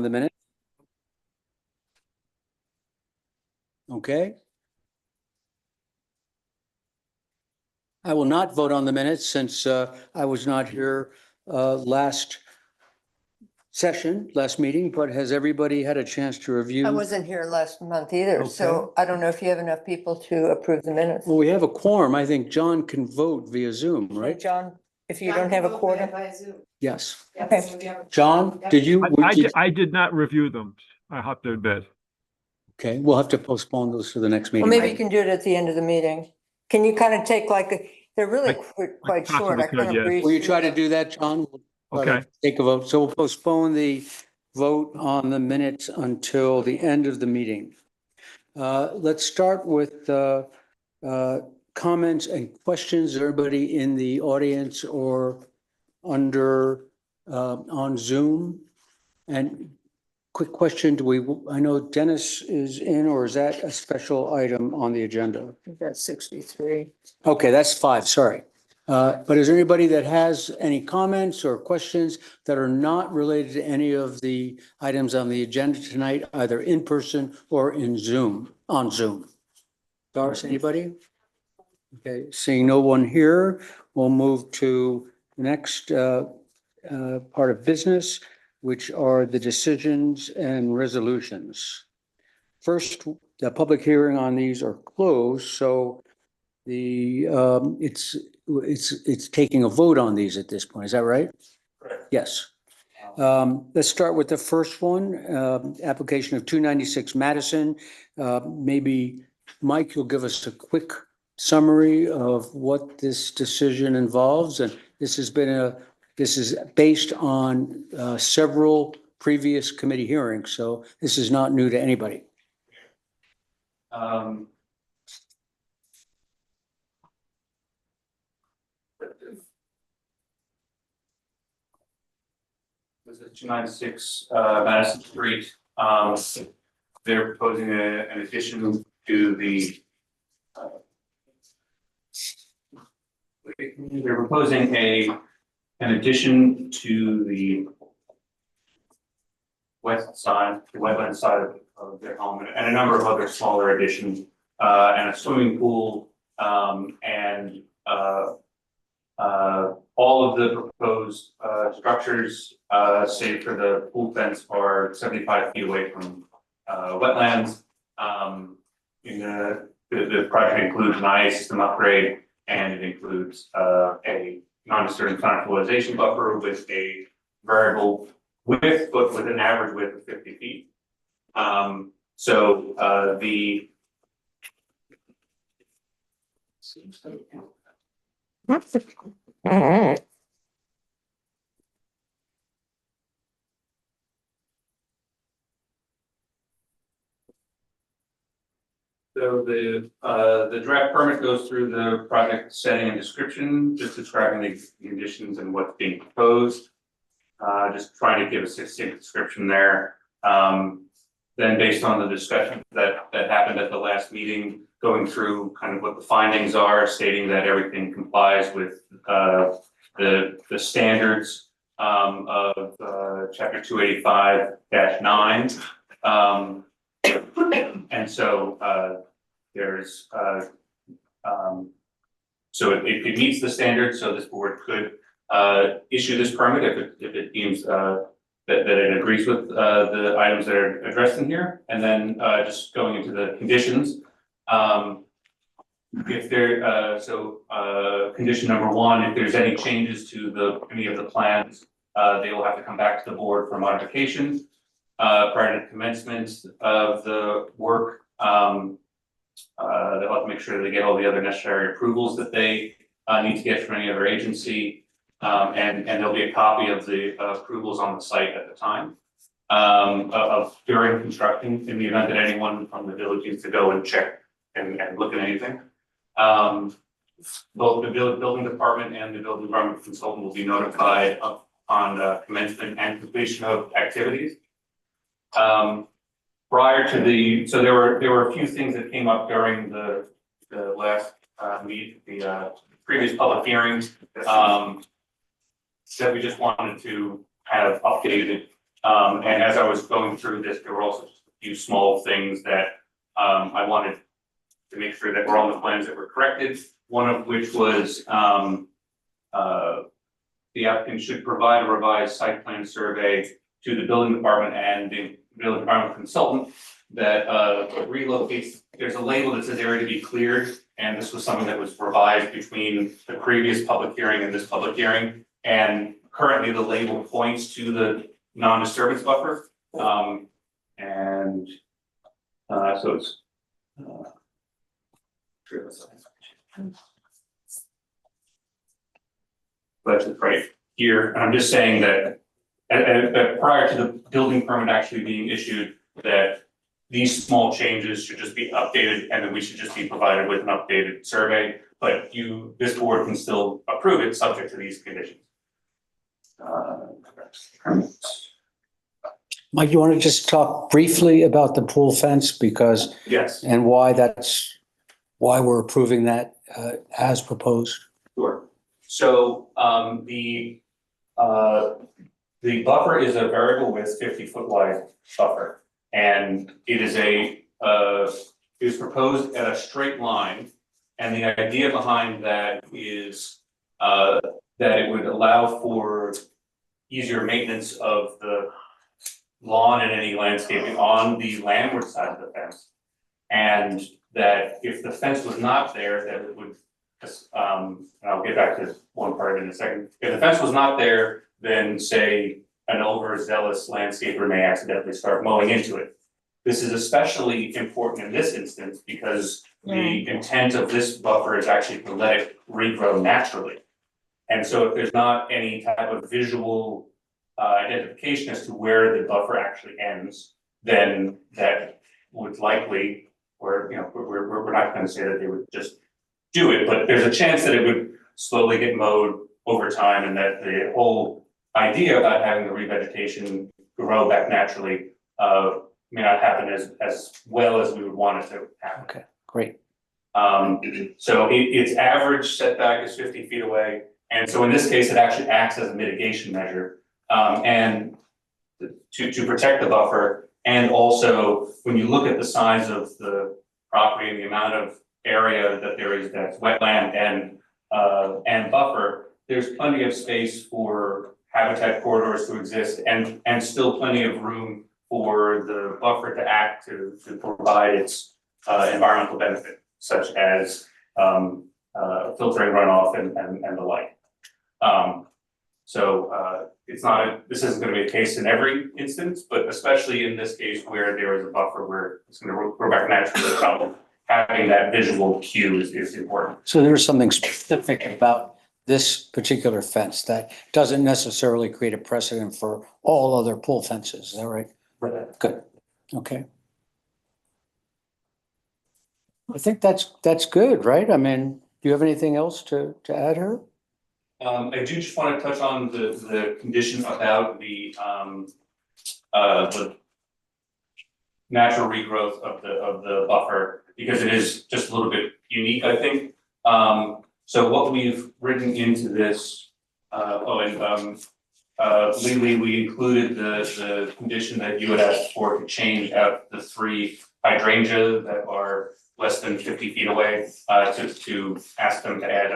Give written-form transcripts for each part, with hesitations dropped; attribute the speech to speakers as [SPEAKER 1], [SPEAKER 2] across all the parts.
[SPEAKER 1] on the minute? Okay. I will not vote on the minutes since I was not here last meeting, but has everybody had a chance to review?
[SPEAKER 2] I wasn't here last month either, so I don't know if you have enough people to approve the minutes.
[SPEAKER 1] Well, we have a quorum. I think John can vote via Zoom, right?
[SPEAKER 2] John, if you don't have a quorum.
[SPEAKER 1] Yes.
[SPEAKER 2] Okay.
[SPEAKER 1] John, did you?
[SPEAKER 3] I did not review them. I have to admit.
[SPEAKER 1] Okay, we'll have to postpone those to the next meeting.
[SPEAKER 2] Well, maybe you can do it at the end of the meeting. Can you kind of take they're really quite short. I
[SPEAKER 3] possibly
[SPEAKER 2] kind
[SPEAKER 3] could,
[SPEAKER 2] of
[SPEAKER 3] yes.
[SPEAKER 2] breezed.
[SPEAKER 1] Will you try to do that, John? We'll try to
[SPEAKER 3] Okay.
[SPEAKER 1] Take a vote. So we'll postpone the vote on the minutes until the end of the meeting. Let's start with comments and questions. Everybody in the audience or under on Zoom? And quick question, I know Dennis is in, or is that a special item on the agenda?
[SPEAKER 2] That's 63.
[SPEAKER 1] Okay, that's 5, sorry. But is there anybody that has any comments or questions that are not related to any of the items on the agenda tonight, either in person or on Zoom? Doris, anybody? Okay, seeing no one here, we'll move to the next part of business, which are the decisions and resolutions. First, the public hearing on these are closed, so it's taking a vote on these at this point. Is that right?
[SPEAKER 4] Correct.
[SPEAKER 1] Yes. Let's start with the first one, application of 296 Madison. Maybe Mike, you'll give us a quick summary of what this decision involves. And this is based on several previous committee hearings, so this is not new to anybody.
[SPEAKER 4] This is 296 Madison Street. They're proposing an addition to the. They're proposing an addition to the wetland side of their home, and a number of other smaller additions, and a swimming pool, and all of the proposed structures, save for the pool fence, are 75 feet away from wetlands. The project includes an IA system upgrade, and it includes a non-disturbing fertilization buffer with a variable width, but with an average width of 50 feet. So the draft permit goes through the project setting and description, just describing the conditions and what's being proposed. Just trying to give a succinct description there. Then based on the discussion that happened at the last meeting, going through kind of what the findings are, stating that everything complies with the standards of chapter 285-9. And so there's so it meets the standards, so this board could issue this permit if it deems that it agrees with the items that are addressed in here. And then just going into the conditions, if there condition number 1, if there's any changes to any of the plans, they will have to come back to the board for modifications prior to commencement of the work. They'll have to make sure they get all the other necessary approvals that they need to get from any other agency. And there'll be a copy of the approvals on the site at the time of during construction, in the event that anyone from the village needs to go and check and look at anything. Both the building department and the building department consultant will be notified on commencement and completion of activities. Prior to so there were a few things that came up during the last previous public hearings that we just wanted to have updated And as I was going through this, there were also just a few small things that I wanted to make sure that were on the plans that were corrected. One of which was the applicant should provide a revised site plan survey to the building department and the building department consultant that relocates, there's a label that says area to be cleared. And this was something that was revised between the previous public hearing and this public hearing. And currently the label points to the non-disturbance buffer. So it's but it's right here, and I'm just saying that prior to the building permit actually being issued, that these small changes should just be updated, and then we should just be provided with an updated survey. But this board can still approve it subject to these conditions.
[SPEAKER 1] Mike, you want to just talk briefly about the pool fence because,
[SPEAKER 4] Yes,
[SPEAKER 1] and why we're approving that as proposed?
[SPEAKER 4] sure. So the buffer is a variable width 50-foot wide buffer. And it is proposed at a straight line. And the idea behind that is that it would allow for easier maintenance of the lawn and any landscaping on the landward side of the fence. And that if the fence was not there, that it would, and I'll get back to one part in a second. If the fence was not there, then say an overzealous landscaper may accidentally start mowing into it. This is especially important in this instance because the intent of this buffer is actually to let it regrow naturally. And so if there's not any type of visual identification as to where the buffer actually ends, then that would likely, or we're not going to say that they would just do it, but there's a chance that it would slowly get mowed over time, and that the whole idea about having the revegetation grow back naturally may not happen as well as we would want it to happen.
[SPEAKER 1] Okay, great.
[SPEAKER 4] So its average setback is 50 feet away, and so in this case, it actually acts as a mitigation measure, and to protect the buffer. And also, when you look at the size of the property and the amount of area that there is that's wetland and buffer, there's plenty of space for habitat corridors to exist, and still plenty of room for the buffer to act to provide its environmental benefit, such as filtering runoff and the like. This isn't going to be a case in every instance, but especially in this case where there is a buffer where it's going to grow back naturally, having that visual cue is important.
[SPEAKER 1] So there's something specific about this particular fence that doesn't necessarily create a precedent for all other pool fences, is that right?
[SPEAKER 4] Right.
[SPEAKER 1] Good, okay. I think that's good, right? I mean, do you have anything else to add here?
[SPEAKER 4] I do just want to touch on the condition about the natural regrowth of the buffer, because it is just a little bit unique, I think. So what we've written into this, legally, we included the condition that you had asked for to change out the 3 hydrangea that are less than 50 feet away, to ask them to add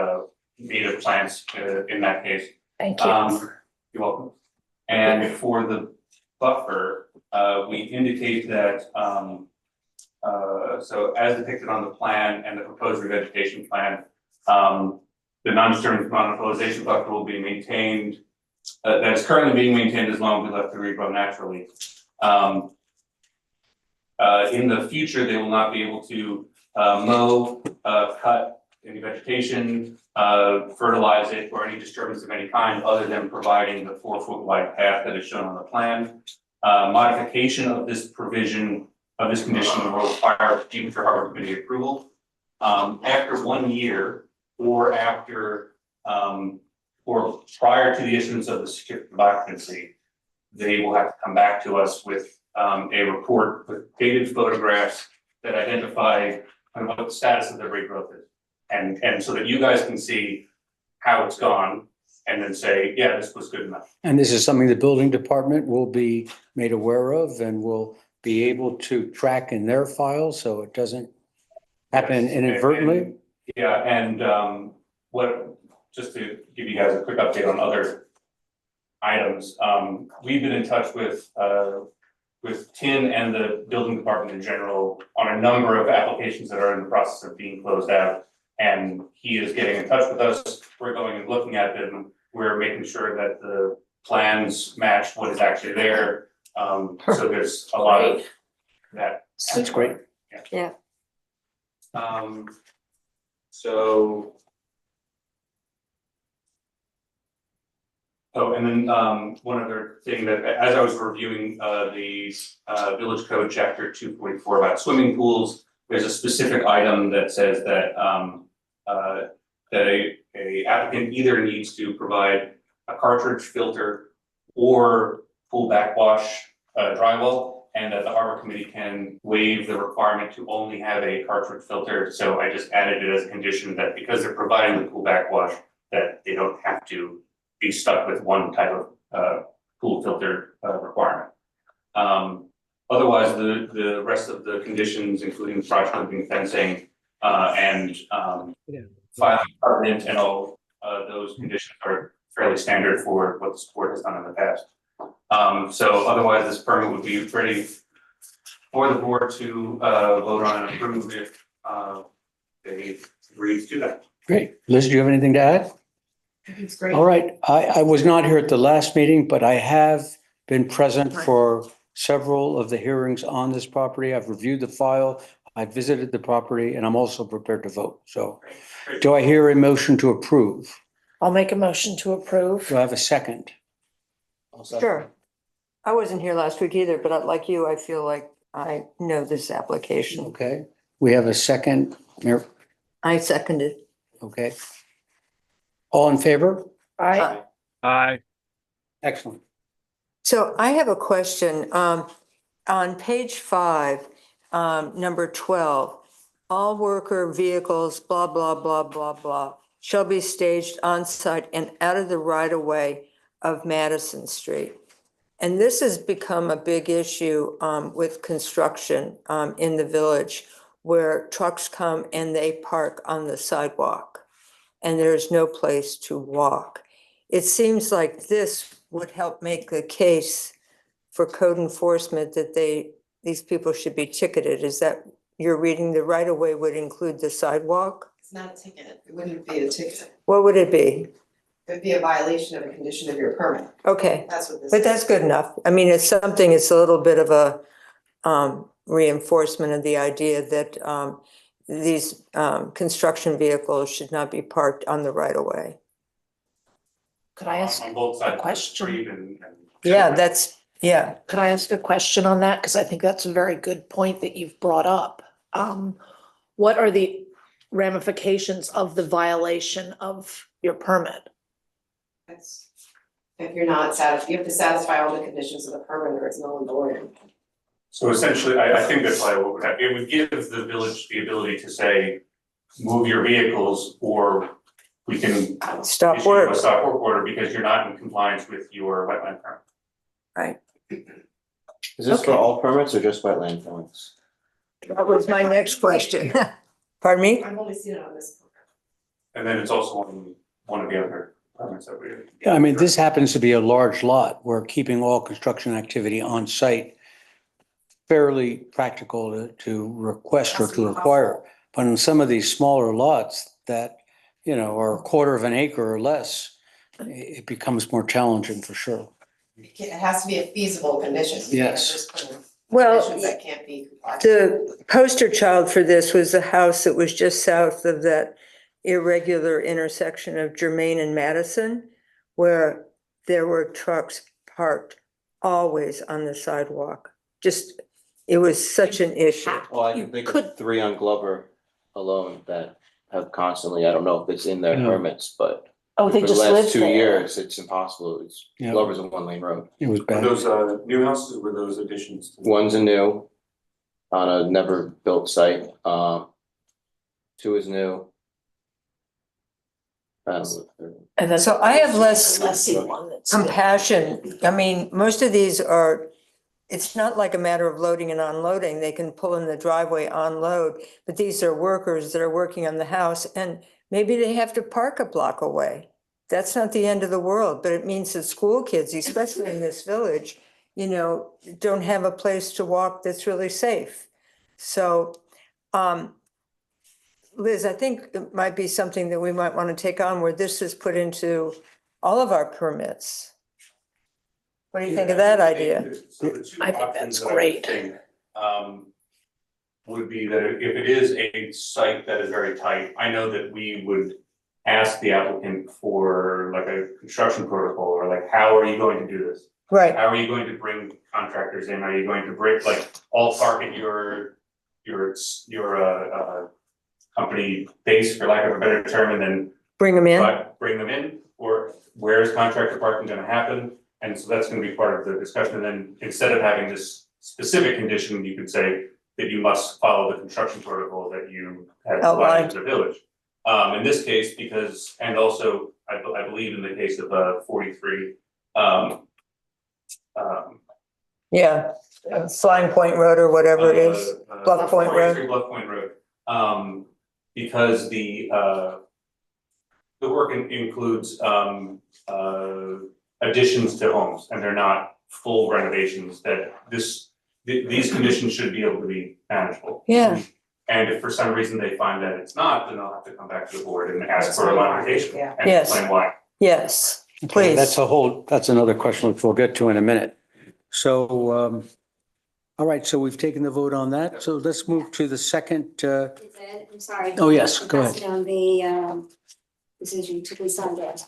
[SPEAKER 4] native plants in that case.
[SPEAKER 2] Thank you.
[SPEAKER 4] You're welcome. And for the buffer, we indicate that, so as depicted on the plan and the proposed revegetation plan, the non-disturbance monopolization buffer will be maintained, that's currently being maintained as long as we left to regrow naturally. In the future, they will not be able to mow, cut any vegetation, fertilize it, or any disturbance of any kind other than providing the 4-foot wide path that is shown on the plan. Modification of this provision of this condition will require future harbor committee approval. After 1 year or after or prior to the issuance of the certificate of occupancy, they will have to come back to us with a report with dated photographs that identify what the status of the regrowth is. And so that you guys can see how it's gone, and then say, yeah, this was good enough.
[SPEAKER 1] And this is something the building department will be made aware of and will be able to track in their files, so it doesn't happen
[SPEAKER 4] Yes, and-
[SPEAKER 1] inadvertently.
[SPEAKER 4] Yeah, and just to give you guys a quick update on other items, we've been in touch with Tim and the building department in general on a number of applications that are in the process of being closed out. And he is getting in touch with us. We're going and looking at them. We're making sure that the plans match what is actually there. So there's a lot of that.
[SPEAKER 1] That's great.
[SPEAKER 2] Yeah.
[SPEAKER 4] So. Oh, and then, one other thing that, as I was reviewing, the, Village Code Chapter 244 about swimming pools, there's a specific item that says that, that a applicant either needs to provide a cartridge filter or pool backwash, drywall, and that the harbor committee can waive the requirement to only have a cartridge filter. So I just added it as a condition that because they're providing the pool backwash, that they don't have to be stuck with one type of pool filter requirement. Otherwise, the rest of the conditions, including project limiting fencing and filing permit and all those conditions are fairly standard for what the board has done in the past. So otherwise, this permit would be ready for the board to vote on and approve if they agree to do that.
[SPEAKER 1] Great. Liz, do you have anything to add?
[SPEAKER 5] It's great.
[SPEAKER 1] All right. I was not here at the last meeting, but I have been present for several of the hearings on this property. I've reviewed the file. I visited the property and I'm also prepared to vote. So do I hear a motion to approve?
[SPEAKER 5] I'll make a motion to approve.
[SPEAKER 1] Do I have a second?
[SPEAKER 2] Sure. I wasn't here last week either, but like you, I feel like I know this application.
[SPEAKER 1] Okay. We have a second. Mayor.
[SPEAKER 2] I seconded.
[SPEAKER 1] Okay. All in favor?
[SPEAKER 5] I,
[SPEAKER 3] Aye.
[SPEAKER 1] Excellent.
[SPEAKER 2] So I have a question. On page 5, number 12, all worker vehicles, blah, blah, blah, blah, blah, shall be staged on site and out of the right of way of Madison Street. And this has become a big issue with construction in the village where trucks come and they park on the sidewalk and there's no place to walk. It seems like this would help make the case for code enforcement that these people should be ticketed. Is that you're reading the right of way would include the sidewalk?
[SPEAKER 6] It's not a ticket. It wouldn't be a ticket.
[SPEAKER 2] What would it be?
[SPEAKER 6] It'd be a violation of a condition of your permit.
[SPEAKER 2] Okay,
[SPEAKER 6] That's what this is.
[SPEAKER 2] but that's good enough. I mean, it's something, it's a little bit of a reinforcement of the idea that these construction vehicles should not be parked on the right of way.
[SPEAKER 5] could I ask,
[SPEAKER 4] On both sides of the
[SPEAKER 5] question?
[SPEAKER 4] street and.
[SPEAKER 2] Yeah, yeah.
[SPEAKER 5] could I ask a question on that? Because I think that's a very good point that you've brought up. What are the ramifications of the violation of your permit?
[SPEAKER 6] That's- If you're not satisfied, you have to satisfy all the conditions of the permit or it's null and void.
[SPEAKER 4] So essentially, I think that's why it would give the village the ability to say, move your vehicles, or we can
[SPEAKER 2] Stop
[SPEAKER 4] issue
[SPEAKER 2] work.
[SPEAKER 4] a stop work order because you're not in compliance with your wetland permit.
[SPEAKER 2] Right.
[SPEAKER 7] Is this for
[SPEAKER 5] Okay.
[SPEAKER 7] all permits or just wetland permits?
[SPEAKER 2] That was my next question. Pardon me?
[SPEAKER 6] I've only seen it on this.
[SPEAKER 4] And then it's also on one of the other permits that we.
[SPEAKER 1] Yeah, I mean, this happens to be a large lot. We're keeping all construction activity on site. Fairly practical to request or to require. But in some of these smaller lots that, you know, are a quarter of an acre or less, it becomes more challenging for sure.
[SPEAKER 6] It has to be a feasible condition. You can't
[SPEAKER 1] Yes.
[SPEAKER 6] just put in
[SPEAKER 2] Well,
[SPEAKER 6] conditions that can't be complied.
[SPEAKER 2] the poster child for this was the house that was just south of that irregular intersection of Germain and Madison, where there were trucks parked always on the sidewalk. Just, it was such an issue.
[SPEAKER 7] Well, I
[SPEAKER 5] You
[SPEAKER 7] can think
[SPEAKER 5] could-
[SPEAKER 7] of 3 on Glover alone that have constantly, I don't know if it's in their
[SPEAKER 1] Yeah.
[SPEAKER 7] permits, but
[SPEAKER 5] Oh, they
[SPEAKER 7] for the
[SPEAKER 5] just live
[SPEAKER 7] last 2
[SPEAKER 5] there.
[SPEAKER 7] years, it's impossible. It's
[SPEAKER 1] Yeah.
[SPEAKER 7] Glover's a 1-lane road.
[SPEAKER 1] It was
[SPEAKER 4] Were
[SPEAKER 1] bad.
[SPEAKER 4] those new houses, or were those additions?
[SPEAKER 7] One's a new on a never built site. 2 is new.
[SPEAKER 5] And then.
[SPEAKER 2] So I have less
[SPEAKER 5] Lessee one that's.
[SPEAKER 2] compassion. I mean, most of these are, it's not like a matter of loading and unloading. They can pull in the driveway, unload. But these are workers that are working on the house and maybe they have to park a block away. That's not the end of the world, but it means that school kids, especially in this village, you know, don't have a place to walk that's really safe. So, Liz, I think it might be something that we might want to take on where this is put into all of our permits. What do you think of that idea?
[SPEAKER 4] So the two
[SPEAKER 5] I think
[SPEAKER 4] options
[SPEAKER 5] that's
[SPEAKER 4] that I would
[SPEAKER 5] great.
[SPEAKER 4] think, would be that if it is a site that is very tight, I know that we would ask the applicant for like a construction protocol, or like, how are you going to do this?
[SPEAKER 2] Right,
[SPEAKER 4] How are you going to bring contractors in? Are you going to bring, like, all park at your company base, for lack of a better term, and then
[SPEAKER 2] bring them in.
[SPEAKER 4] bring them in? Or where is contractor parking gonna happen? And so that's gonna be part of the discussion. And then instead of having this specific condition, you could say that you must follow the construction protocol that you have provided to the village. In this case, because, and also, I believe in the case of 43,
[SPEAKER 2] Yeah, Flying Point Road or whatever it is. Bluff Point Road.
[SPEAKER 4] 43 Bluff Point Road. Because the work includes additions to homes, and they're not full renovations, that these conditions should be able to be manageable.
[SPEAKER 2] Yeah,
[SPEAKER 4] And if for some reason they find that it's not, then they'll have to come back to the board and ask for a modification
[SPEAKER 6] Yeah.
[SPEAKER 4] and
[SPEAKER 2] Yes.
[SPEAKER 4] explain why.
[SPEAKER 2] yes,
[SPEAKER 1] Okay,
[SPEAKER 2] please.
[SPEAKER 1] that's another question which we'll get to in a minute. So, all right, so we've taken the vote on that. So let's move to the second,
[SPEAKER 8] I'm sorry.
[SPEAKER 1] Oh, yes, go ahead.
[SPEAKER 8] Passing on the decision to consolidate.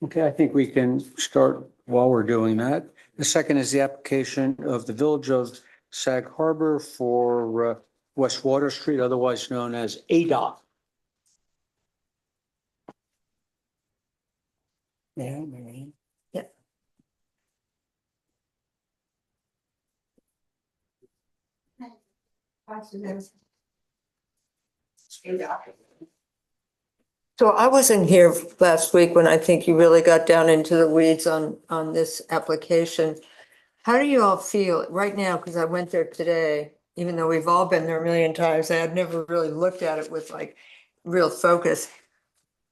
[SPEAKER 1] okay, I think we can start while we're doing that. The second is the application of the Village of Sag Harbor for West Water Street, otherwise known as ADOT. Yeah, Mary.
[SPEAKER 2] So I wasn't here last week when I think you really got down into the weeds on this application. How do you all feel right now? Because I went there today, even though we've all been there a million times, I had never really looked at it with like real focus.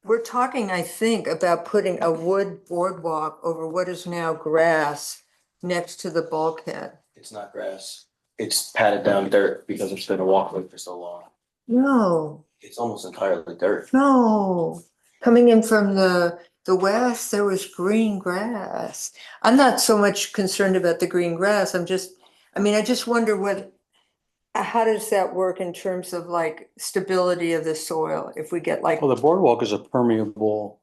[SPEAKER 2] We're talking, I think, about putting a wood boardwalk over what is now grass next to the bulkhead.
[SPEAKER 7] It's not grass. It's patted down dirt because it's been a walkway for so long.
[SPEAKER 2] No,
[SPEAKER 7] It's almost entirely dirt.
[SPEAKER 2] no. Coming in from the west, there was green grass. I'm not so much concerned about the green grass. I just wonder how does that work in terms of like stability of the soil if we get like,
[SPEAKER 1] Well, the boardwalk is a permeable.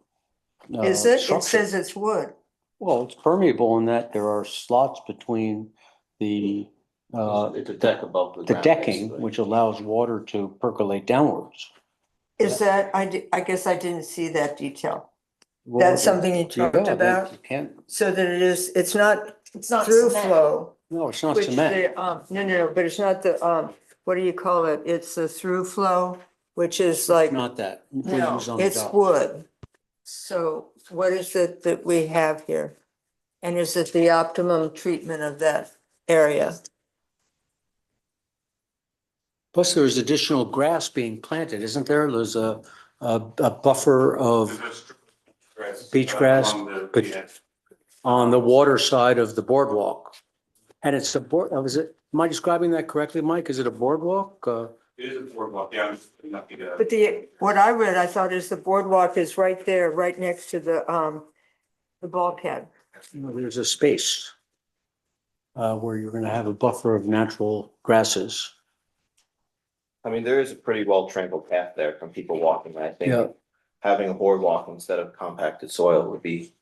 [SPEAKER 2] is it? It
[SPEAKER 1] structure.
[SPEAKER 2] says it's wood.
[SPEAKER 1] Well, it's permeable in that there are slots between the
[SPEAKER 7] It's a deck above the
[SPEAKER 1] the
[SPEAKER 7] ground.
[SPEAKER 1] decking,
[SPEAKER 7] basically.
[SPEAKER 1] which allows water to percolate downwards.
[SPEAKER 2] Is that, I guess I didn't see that detail.
[SPEAKER 1] Well,
[SPEAKER 2] That's something you
[SPEAKER 1] yeah,
[SPEAKER 2] talked
[SPEAKER 1] that
[SPEAKER 2] about?
[SPEAKER 1] You can't,
[SPEAKER 2] So that it's not
[SPEAKER 5] It's not
[SPEAKER 2] through
[SPEAKER 5] cement.
[SPEAKER 2] flow.
[SPEAKER 1] no, it's not
[SPEAKER 2] Which
[SPEAKER 1] cement.
[SPEAKER 2] no, but it's not the, what do you call it? It's the through flow, which is like,
[SPEAKER 1] Not that. We
[SPEAKER 2] no,
[SPEAKER 1] use on the
[SPEAKER 2] it's
[SPEAKER 1] dock.
[SPEAKER 2] wood. So what is it that we have here? And is it the optimum treatment of that area?
[SPEAKER 1] Plus, there's additional grass being planted, isn't there? There's a buffer of, Beach grass, but- on the water side of the boardwalk. And it's a board, am I describing that correctly, Mike? Is it a boardwalk?
[SPEAKER 4] It is a boardwalk, yeah, I'm just putting up the,
[SPEAKER 2] But what I read, I thought is the boardwalk is right there, right next to the bulkhead.
[SPEAKER 1] There's a space where you're gonna have a buffer of natural grasses.
[SPEAKER 7] I mean, there is a pretty well trampled path there from people walking. I
[SPEAKER 1] Yeah.
[SPEAKER 7] think having a boardwalk instead of compacted soil would be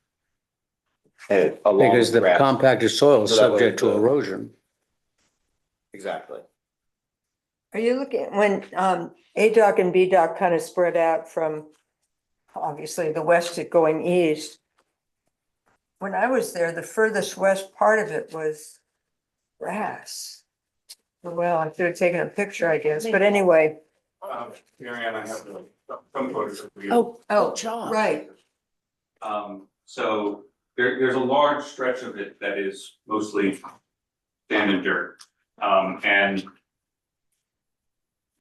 [SPEAKER 1] Because the compacted soil is
[SPEAKER 7] So that way
[SPEAKER 1] subject to
[SPEAKER 7] the-
[SPEAKER 1] erosion.
[SPEAKER 7] Exactly.
[SPEAKER 2] Are you looking, when A-Dock and B-Dock kind of spread out from obviously the west to going east? When I was there, the furthest west part of it was grass. Well, I should have taken a picture, I guess, but anyway,
[SPEAKER 4] Mary Ann, I have from photos of you.
[SPEAKER 5] Oh,
[SPEAKER 2] Oh,
[SPEAKER 5] good job.
[SPEAKER 2] right.
[SPEAKER 4] So there's a large stretch of it that is mostly sand and dirt. And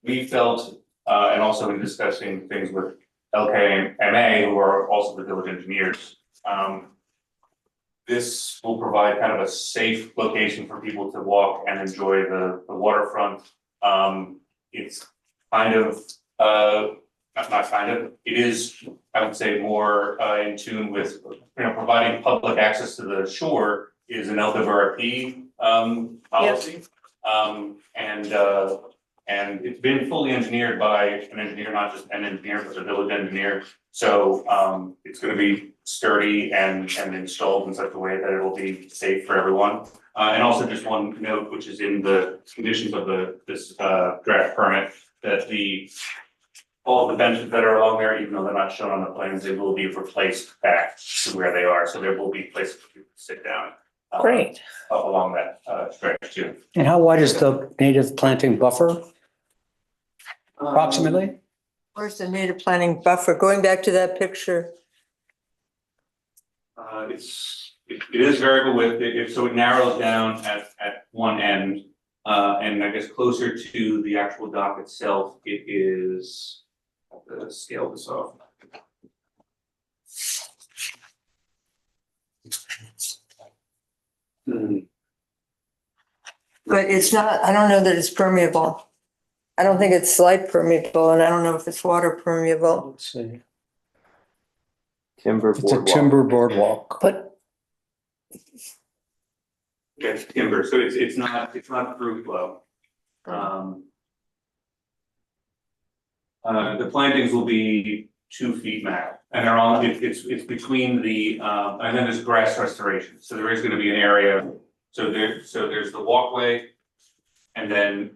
[SPEAKER 4] we felt, and also in discussing things with LKMA, who are also the village engineers, this will provide kind of a safe location for people to walk and enjoy the waterfront. It's kind of, not kind of, it is, I would say, more in tune with, providing public access to the shore is an LWRP policy. And it's been fully engineered by an engineer, not just an engineer, but a village engineer. So it's gonna be sturdy and installed in such a way that it will be safe for everyone. And also just one note, which is in the conditions of this draft permit, that all the benches that are along there, even though they're not shown on the plans, they will be replaced back to where they are. So there will be places for people to sit down.
[SPEAKER 5] Great.
[SPEAKER 4] Along that stretch too.
[SPEAKER 1] And how wide is the native planting buffer approximately?
[SPEAKER 2] Where's the native planting buffer? Going back to that picture.
[SPEAKER 4] It is variable with it, so it narrows down at one end. And I guess closer to the actual dock itself, it is, I have to scale this off.
[SPEAKER 2] But it's not, I don't know that it's permeable. I don't think it's slide permeable, and I don't know if it's water permeable.
[SPEAKER 1] Let's see.
[SPEAKER 7] Timber
[SPEAKER 1] It's a
[SPEAKER 7] boardwalk.
[SPEAKER 1] timber boardwalk.
[SPEAKER 5] But
[SPEAKER 4] It's timber, so it's not through flow. The plantings will be 2 feet max, and they're on, it's between the, and then there's grass restoration, so there is gonna be an area. So there's the walkway, and then,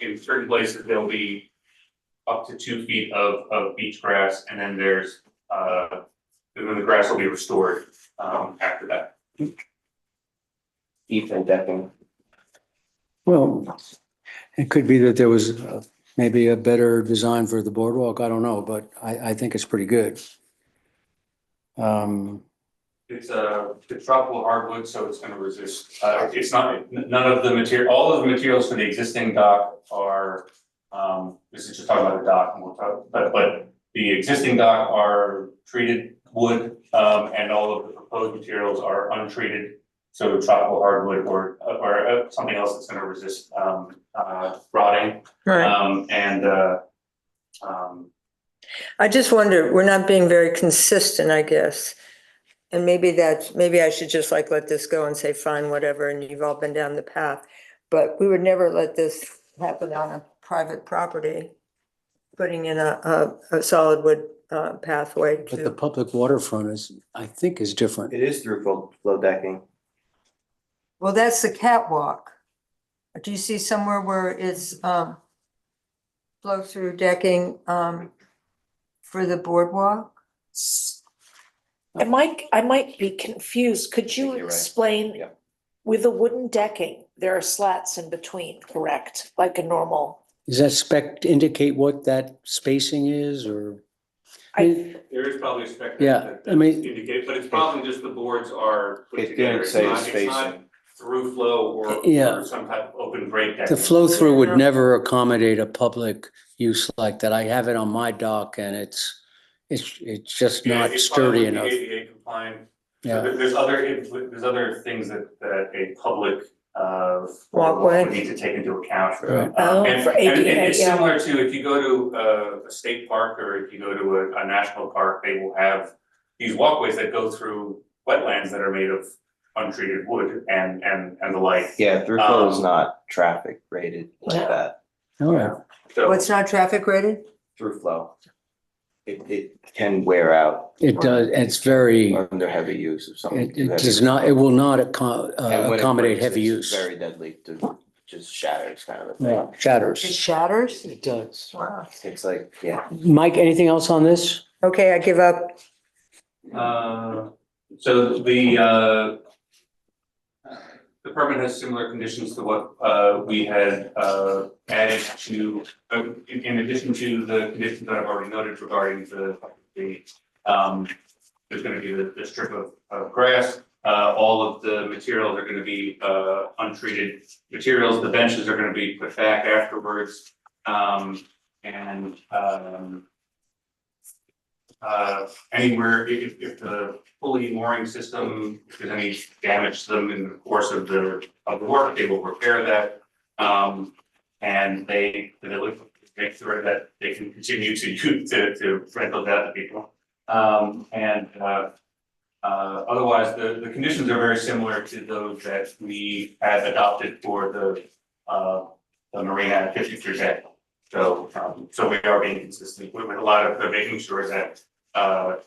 [SPEAKER 4] in certain places, there'll be up to 2 feet of beach grass, and then there's, and then the grass will be restored, after that.
[SPEAKER 7] Even decking.
[SPEAKER 1] Well, it could be that there was maybe a better design for the boardwalk. I don't know, but I think it's pretty good.
[SPEAKER 4] It's tropical hardwood, so it's gonna resist, it's not, none of the material, all of the materials for the existing dock are, this is just talking about the dock, and we'll talk, but the existing dock are treated wood, and all of the proposed materials are untreated. So tropical hardwood or something else that's gonna resist, rotting.
[SPEAKER 2] I just wonder, we're not being very consistent, I guess. And maybe I should just like let this go and say, fine, whatever, and you've all been down the path. But we would never let this happen on a private property, putting in a solid wood pathway
[SPEAKER 1] But the
[SPEAKER 2] to.
[SPEAKER 1] public waterfront I think is different.
[SPEAKER 7] It is through flow decking.
[SPEAKER 2] Well, that's the catwalk. Do you see somewhere where it's flow-through decking for the boardwalk?
[SPEAKER 5] I might be confused. Could you
[SPEAKER 7] You're right.
[SPEAKER 5] explain?
[SPEAKER 7] Yeah.
[SPEAKER 5] With the wooden decking, there are slats in between, correct? Like a normal.
[SPEAKER 1] Does that spec indicate what that spacing is or?
[SPEAKER 5] I,
[SPEAKER 4] There is probably a spec
[SPEAKER 1] Yeah,
[SPEAKER 4] that
[SPEAKER 1] I mean-
[SPEAKER 4] indicate, but it's probably just the boards are put
[SPEAKER 7] It
[SPEAKER 4] together.
[SPEAKER 7] didn't say
[SPEAKER 4] It's not
[SPEAKER 7] spacing.
[SPEAKER 4] through flow or
[SPEAKER 1] Yeah.
[SPEAKER 4] some type of open grate deck.
[SPEAKER 1] The flow through would never accommodate a public use like that. I have it on my dock and it's just
[SPEAKER 4] Yeah,
[SPEAKER 1] not
[SPEAKER 4] it's probably
[SPEAKER 1] sturdy
[SPEAKER 4] wouldn't be
[SPEAKER 1] enough.
[SPEAKER 4] ADA compliant. So
[SPEAKER 1] Yeah,
[SPEAKER 4] there's other things that a public
[SPEAKER 2] Walkway.
[SPEAKER 4] would need to take into account.
[SPEAKER 1] Right.
[SPEAKER 5] Oh,
[SPEAKER 4] And
[SPEAKER 5] for
[SPEAKER 4] and
[SPEAKER 5] ADA,
[SPEAKER 4] it's
[SPEAKER 5] yeah.
[SPEAKER 4] similar to if you go to a state park or if you go to a national park, they will have these walkways that go through wetlands that are made of untreated wood and the like.
[SPEAKER 7] Yeah, through flow is
[SPEAKER 4] Um,
[SPEAKER 7] not traffic rated like
[SPEAKER 5] Yeah.
[SPEAKER 7] that.
[SPEAKER 1] all right.
[SPEAKER 4] So
[SPEAKER 2] What's not traffic rated?
[SPEAKER 7] Through flow. It can wear out.
[SPEAKER 1] It does, it's very,
[SPEAKER 7] Under heavy use of something.
[SPEAKER 1] it does not, it will not accommodate heavy use.
[SPEAKER 7] Very deadly to just shatters kind of a
[SPEAKER 1] Yeah,
[SPEAKER 7] thing.
[SPEAKER 2] It
[SPEAKER 1] shatters.
[SPEAKER 2] shatters?
[SPEAKER 1] It does.
[SPEAKER 2] Wow.
[SPEAKER 7] It's like, yeah.
[SPEAKER 1] Mike, anything else on this?
[SPEAKER 2] Okay, I give up.
[SPEAKER 4] So the permit has similar conditions to what we had added to, in addition to the conditions that I've already noted regarding the there's gonna be the strip of grass. All of the materials are gonna be untreated materials. The benches are gonna be put back afterwards. Anywhere, if the pulley mooring system, if there's any damage to them in the course of the work, they will repair that. And they will make sure that they can continue to use to rent those out to people. Otherwise, the conditions are very similar to those that we had adopted for the marina at 53 Bay. So we are being consistent with a lot of making sure that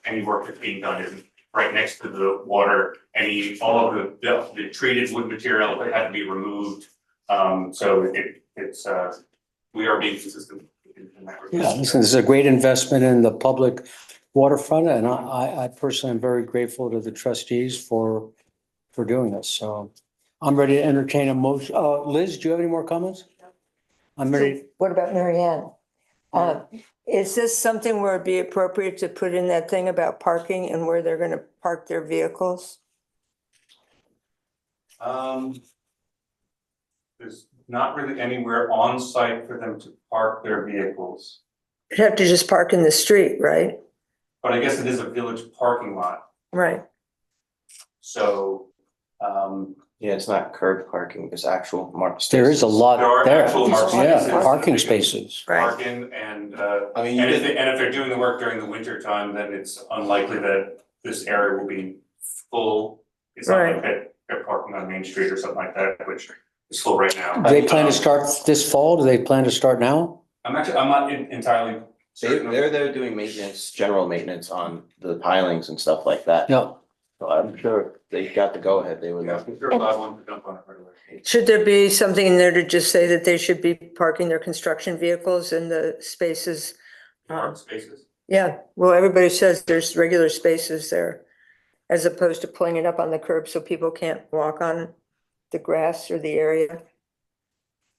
[SPEAKER 4] any work that's being done isn't right next to the water. All of the treated wood material that had to be removed. So it's we are being consistent in that regard.
[SPEAKER 1] Yeah, listen, this is a great investment in the public waterfront, and I personally am very grateful to the trustees for doing this. So I'm ready to entertain a motion. Liz, do you have any more comments? I'm ready.
[SPEAKER 2] What about Mary Ann? Is this something where it'd be appropriate to put in that thing about parking and where they're gonna park their vehicles?
[SPEAKER 4] There's not really anywhere on site for them to park their vehicles,
[SPEAKER 2] You'd have to just park in the street, right?
[SPEAKER 4] but I guess it is a village parking lot,
[SPEAKER 2] Right.
[SPEAKER 4] so,
[SPEAKER 7] Yeah, it's not curb parking, it's actual marked.
[SPEAKER 1] There is a lot
[SPEAKER 4] There are
[SPEAKER 1] there.
[SPEAKER 4] actual marked
[SPEAKER 1] Yeah,
[SPEAKER 4] spaces.
[SPEAKER 1] parking spaces.
[SPEAKER 2] Right.
[SPEAKER 4] park in and,
[SPEAKER 7] I mean,
[SPEAKER 4] and
[SPEAKER 7] you
[SPEAKER 4] if
[SPEAKER 7] could,
[SPEAKER 4] they're doing the work during the winter time, then it's unlikely that this area will be full. It's not like they're parking on Main Street or something like that, which is full right now.
[SPEAKER 1] Do they plan to start this fall? Do they plan to start now?
[SPEAKER 4] I'm not entirely certain.
[SPEAKER 7] they're there doing maintenance, general maintenance on the pilings and stuff like that.
[SPEAKER 1] No.
[SPEAKER 7] So I'm sure if they got the go ahead, they would.
[SPEAKER 4] Yeah, I'm sure a lot of them dump on it right away.
[SPEAKER 2] Should there be something in there to just say that they should be parking their construction vehicles in the spaces?
[SPEAKER 4] Park spaces.
[SPEAKER 2] Yeah, well, everybody says there's regular spaces there, as opposed to pulling it up on the curb so people can't walk on the grass or the area.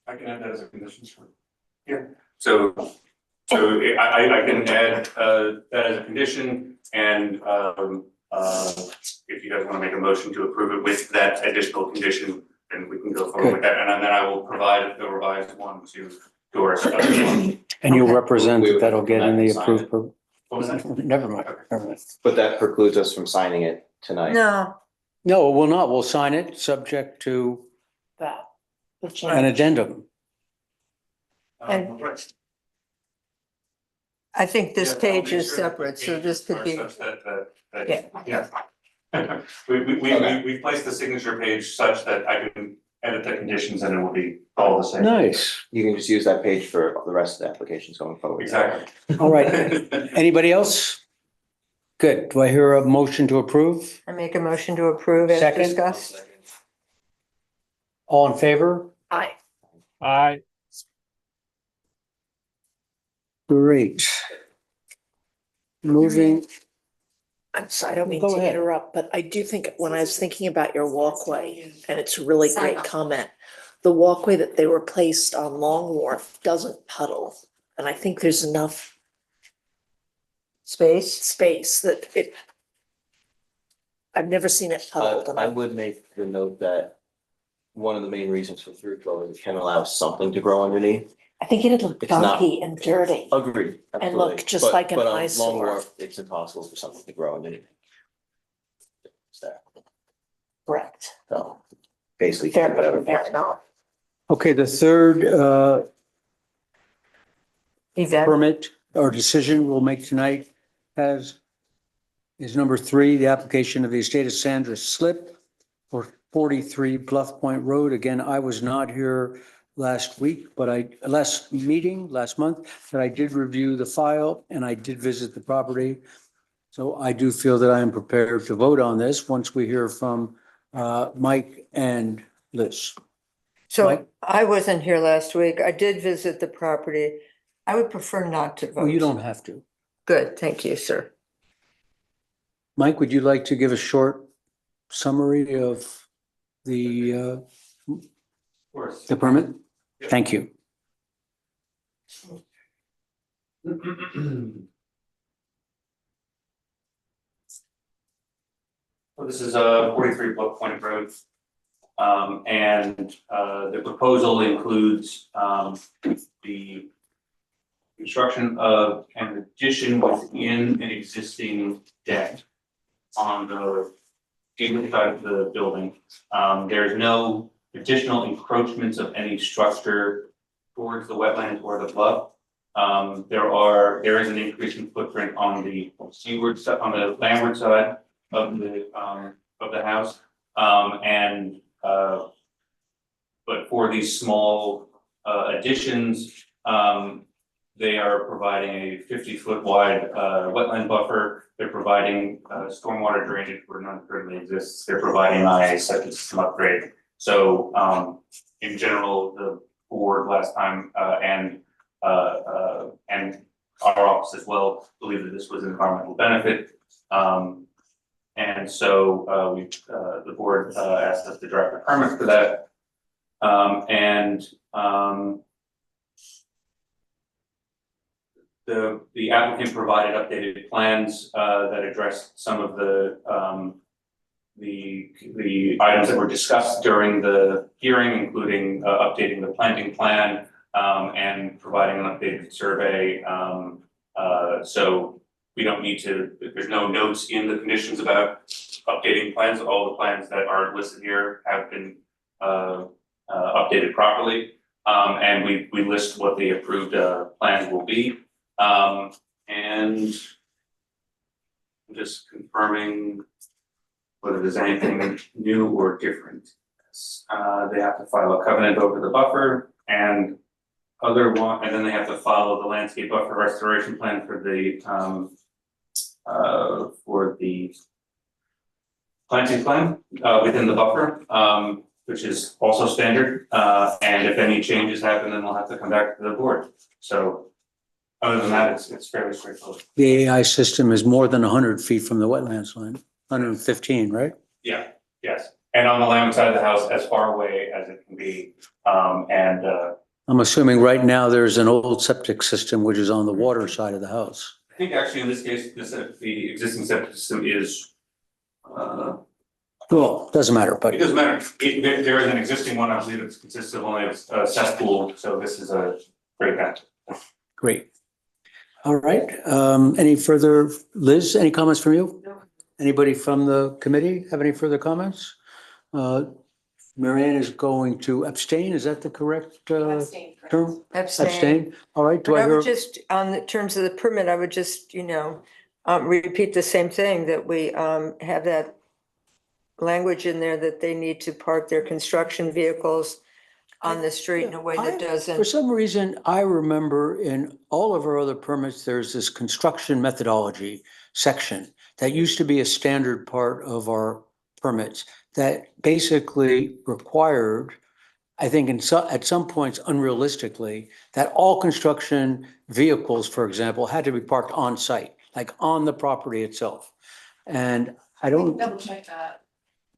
[SPEAKER 4] I can add that as a condition. Yeah, so I can add that as a condition and if you guys want to make a motion to approve it with that additional condition, then we can go forward with that. And then I will provide the revised one to our study.
[SPEAKER 1] And you'll
[SPEAKER 2] Okay.
[SPEAKER 1] represent that that'll get in the
[SPEAKER 7] Sign
[SPEAKER 1] approved.
[SPEAKER 7] it.
[SPEAKER 4] What was that?
[SPEAKER 1] Never mind. Never mind.
[SPEAKER 7] But that precludes us from signing it tonight.
[SPEAKER 2] No,
[SPEAKER 1] No, we'll not. We'll sign it subject to
[SPEAKER 5] That. The
[SPEAKER 1] an
[SPEAKER 5] change.
[SPEAKER 1] addendum.
[SPEAKER 2] And-
[SPEAKER 4] Right.
[SPEAKER 2] I think this
[SPEAKER 4] Yeah, I'll
[SPEAKER 2] page
[SPEAKER 4] make
[SPEAKER 2] is
[SPEAKER 4] sure that
[SPEAKER 2] separate,
[SPEAKER 4] the
[SPEAKER 2] so this
[SPEAKER 4] pages
[SPEAKER 2] could be,
[SPEAKER 4] are such that,
[SPEAKER 2] Yeah.
[SPEAKER 4] yeah. We've placed the signature page such that I can edit the conditions and it will be all the same.
[SPEAKER 1] Nice.
[SPEAKER 7] You can just use that page for the rest of the applications going forward.
[SPEAKER 4] Exactly.
[SPEAKER 1] All right. Anybody else? Good. Do I hear a motion to approve?
[SPEAKER 2] I make a motion to approve as
[SPEAKER 1] Second.
[SPEAKER 2] discussed.
[SPEAKER 1] All in favor?
[SPEAKER 5] Aye.
[SPEAKER 3] I,
[SPEAKER 1] Great. Moving,
[SPEAKER 5] I'm sorry, I don't mean
[SPEAKER 1] Go
[SPEAKER 5] to
[SPEAKER 1] ahead.
[SPEAKER 5] interrupt, but I do think when I was thinking about your walkway, and it's a really great comment, the walkway that they replaced on Long Wharf doesn't puddle. And I think there's enough space that it, I've never seen it puddled. and
[SPEAKER 7] I would make the note that one of the main reasons for through flow is it can allow something to grow underneath.
[SPEAKER 5] I think it'd look
[SPEAKER 7] It's not-
[SPEAKER 5] bumpy and dirty.
[SPEAKER 7] Agreed.
[SPEAKER 5] And look
[SPEAKER 7] absolutely.
[SPEAKER 5] just
[SPEAKER 7] But-
[SPEAKER 5] like an
[SPEAKER 7] but on Long
[SPEAKER 5] eyesore.
[SPEAKER 7] Wharf, it's impossible for something to grow underneath. It's there.
[SPEAKER 5] Correct.
[SPEAKER 7] So basically,
[SPEAKER 5] Fair,
[SPEAKER 7] whatever.
[SPEAKER 5] fair enough.
[SPEAKER 1] okay, the third
[SPEAKER 2] Yvette,
[SPEAKER 1] permit or decision we'll make tonight is number 3, the application of the estate of Sandra Slip for 43 Bluff Point Road. Again, I was not here last month, but I did review the file and I did visit the property. So I do feel that I am prepared to vote on this once we hear from Mike and Liz.
[SPEAKER 2] so
[SPEAKER 1] Mike?
[SPEAKER 2] I wasn't here last week. I did visit the property. I would prefer not to vote.
[SPEAKER 1] Well, you don't have to.
[SPEAKER 2] Good, thank you, sir.
[SPEAKER 1] Mike, would you like to give a short summary of the
[SPEAKER 4] Of course.
[SPEAKER 1] the permit? Thank you.
[SPEAKER 4] So this is a 43 Bluff Point Road. And the proposal includes the construction of an addition within an existing deck on the eastern side of the building. There's no additional encroachments of any structure towards the wetlands or the bluff. There is an increase in footprint on the seaward side, on the landward side of the house. But for these small additions, they are providing a 50-foot wide wetland buffer. They're providing stormwater drainage where none currently exists. They're providing a septic system upgrade. So in general, the board last time and our office as well believe that this was an environmental benefit. And so the board asked us to draft a permit for that. The applicant provided updated plans that addressed some of the items that were discussed during the hearing, including updating the planting plan and providing an updated survey. So we don't need to, there's no notes in the conditions about updating plans. All the plans that are listed here have been updated properly. And we list what the approved plans will be. And I'm just confirming whether there's anything new or different. They have to file a covenant over the buffer and and then they have to follow the landscape buffer restoration plan for the planting plan within the buffer, which is also standard. And if any changes happen, then they'll have to come back to the board. So other than that, it's fairly straightforward.
[SPEAKER 1] The AI system is more than 100 feet from the wetlands line, 115, right?
[SPEAKER 4] Yeah, yes. And on the land side of the house, as far away as it can be.
[SPEAKER 1] I'm assuming right now there's an old septic system which is on the water side of the house.
[SPEAKER 4] I think actually in this case, the existing septic system is,
[SPEAKER 1] Well, doesn't matter,
[SPEAKER 4] it
[SPEAKER 1] but
[SPEAKER 4] doesn't matter. There is an existing one, I believe it consists of only a cesspool, so this is a great match.
[SPEAKER 1] great. All right, any further, Liz, any comments from you?
[SPEAKER 6] No.
[SPEAKER 1] Anybody from the committee have any further comments? Marianne is going to abstain, is that the correct
[SPEAKER 6] Abstain, correct.
[SPEAKER 1] term?
[SPEAKER 2] Abstain.
[SPEAKER 1] Abstain, all right, do
[SPEAKER 2] But
[SPEAKER 1] I
[SPEAKER 2] I
[SPEAKER 1] hear?
[SPEAKER 2] would just, on the terms of the permit, I would just, repeat the same thing, that we have that language in there that they need to park their construction vehicles on the street in a way that
[SPEAKER 1] For
[SPEAKER 2] doesn't.
[SPEAKER 1] some reason, I remember in all of our other permits, there's this construction methodology section that used to be a standard part of our permits that basically required, I think at some points unrealistically, that all construction vehicles, for example, had to be parked on site, like on the property itself. And I don't
[SPEAKER 6] Double check that.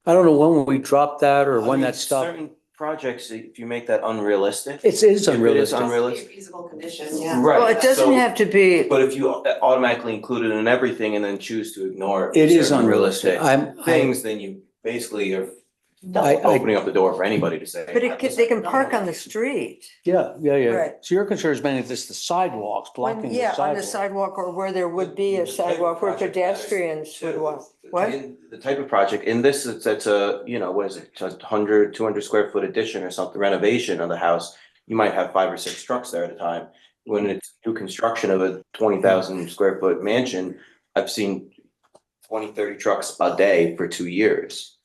[SPEAKER 1] know when we dropped that or when that stopped.
[SPEAKER 7] Certain projects, if you make that unrealistic.
[SPEAKER 1] It is
[SPEAKER 7] If it is
[SPEAKER 1] unrealistic.
[SPEAKER 7] unrealistic.
[SPEAKER 6] Be a feasible condition, yeah.
[SPEAKER 7] Right.
[SPEAKER 2] Well, it doesn't
[SPEAKER 7] so-
[SPEAKER 2] have to be,
[SPEAKER 7] But if you automatically include it in everything and then choose to ignore.
[SPEAKER 1] It is
[SPEAKER 7] certain
[SPEAKER 1] unrealistic.
[SPEAKER 7] Things, then you basically are
[SPEAKER 1] I-
[SPEAKER 7] opening up the door for anybody to say.
[SPEAKER 2] but they can park on the street.
[SPEAKER 1] Yeah.
[SPEAKER 2] Right.
[SPEAKER 1] So your concern is mainly this, the sidewalks, blocking the
[SPEAKER 2] Yeah, on the
[SPEAKER 1] sidewalk.
[SPEAKER 2] sidewalk or where there would be a sidewalk where pedestrians would walk. What?
[SPEAKER 7] The type of project, in this, it's a, what is it, just 100, 200 square foot addition or something, renovation of the house. You might have 5 or 6 trucks there at a time. When it's new construction of a 20,000 square foot mansion, I've seen 20, 30 trucks a day for 2 years.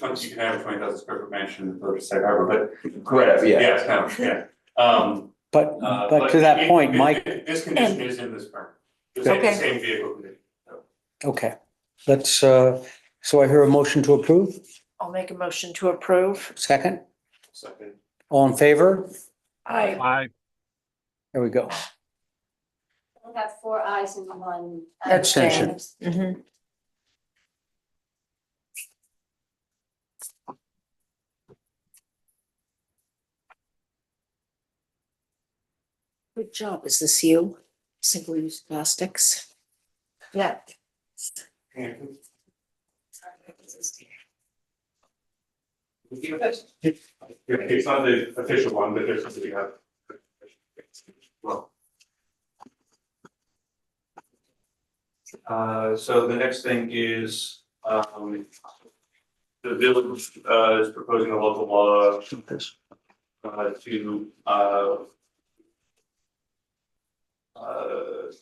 [SPEAKER 4] You can have a 20,000 square foot mansion in the Sag Harbor, but.
[SPEAKER 7] Whatever, yeah.
[SPEAKER 4] Yeah, it's kind of, yeah.
[SPEAKER 1] But to that point, Mike,
[SPEAKER 4] This condition is in this permit. The
[SPEAKER 2] Okay.
[SPEAKER 4] same vehicle condition.
[SPEAKER 1] okay, let's, so I hear a motion to approve,
[SPEAKER 5] I'll make a motion to approve.
[SPEAKER 1] second,
[SPEAKER 4] Second.
[SPEAKER 1] all in favor?
[SPEAKER 5] I,
[SPEAKER 1] There we go.
[SPEAKER 8] We'll have 4 ayes and 1
[SPEAKER 1] Abstention.
[SPEAKER 2] Mhm.
[SPEAKER 5] Good job. Is this you? Single-use plastics?
[SPEAKER 2] Yeah.
[SPEAKER 4] It's not the official one, but there's something we have. Well. So the next thing is, the village, is proposing a local law,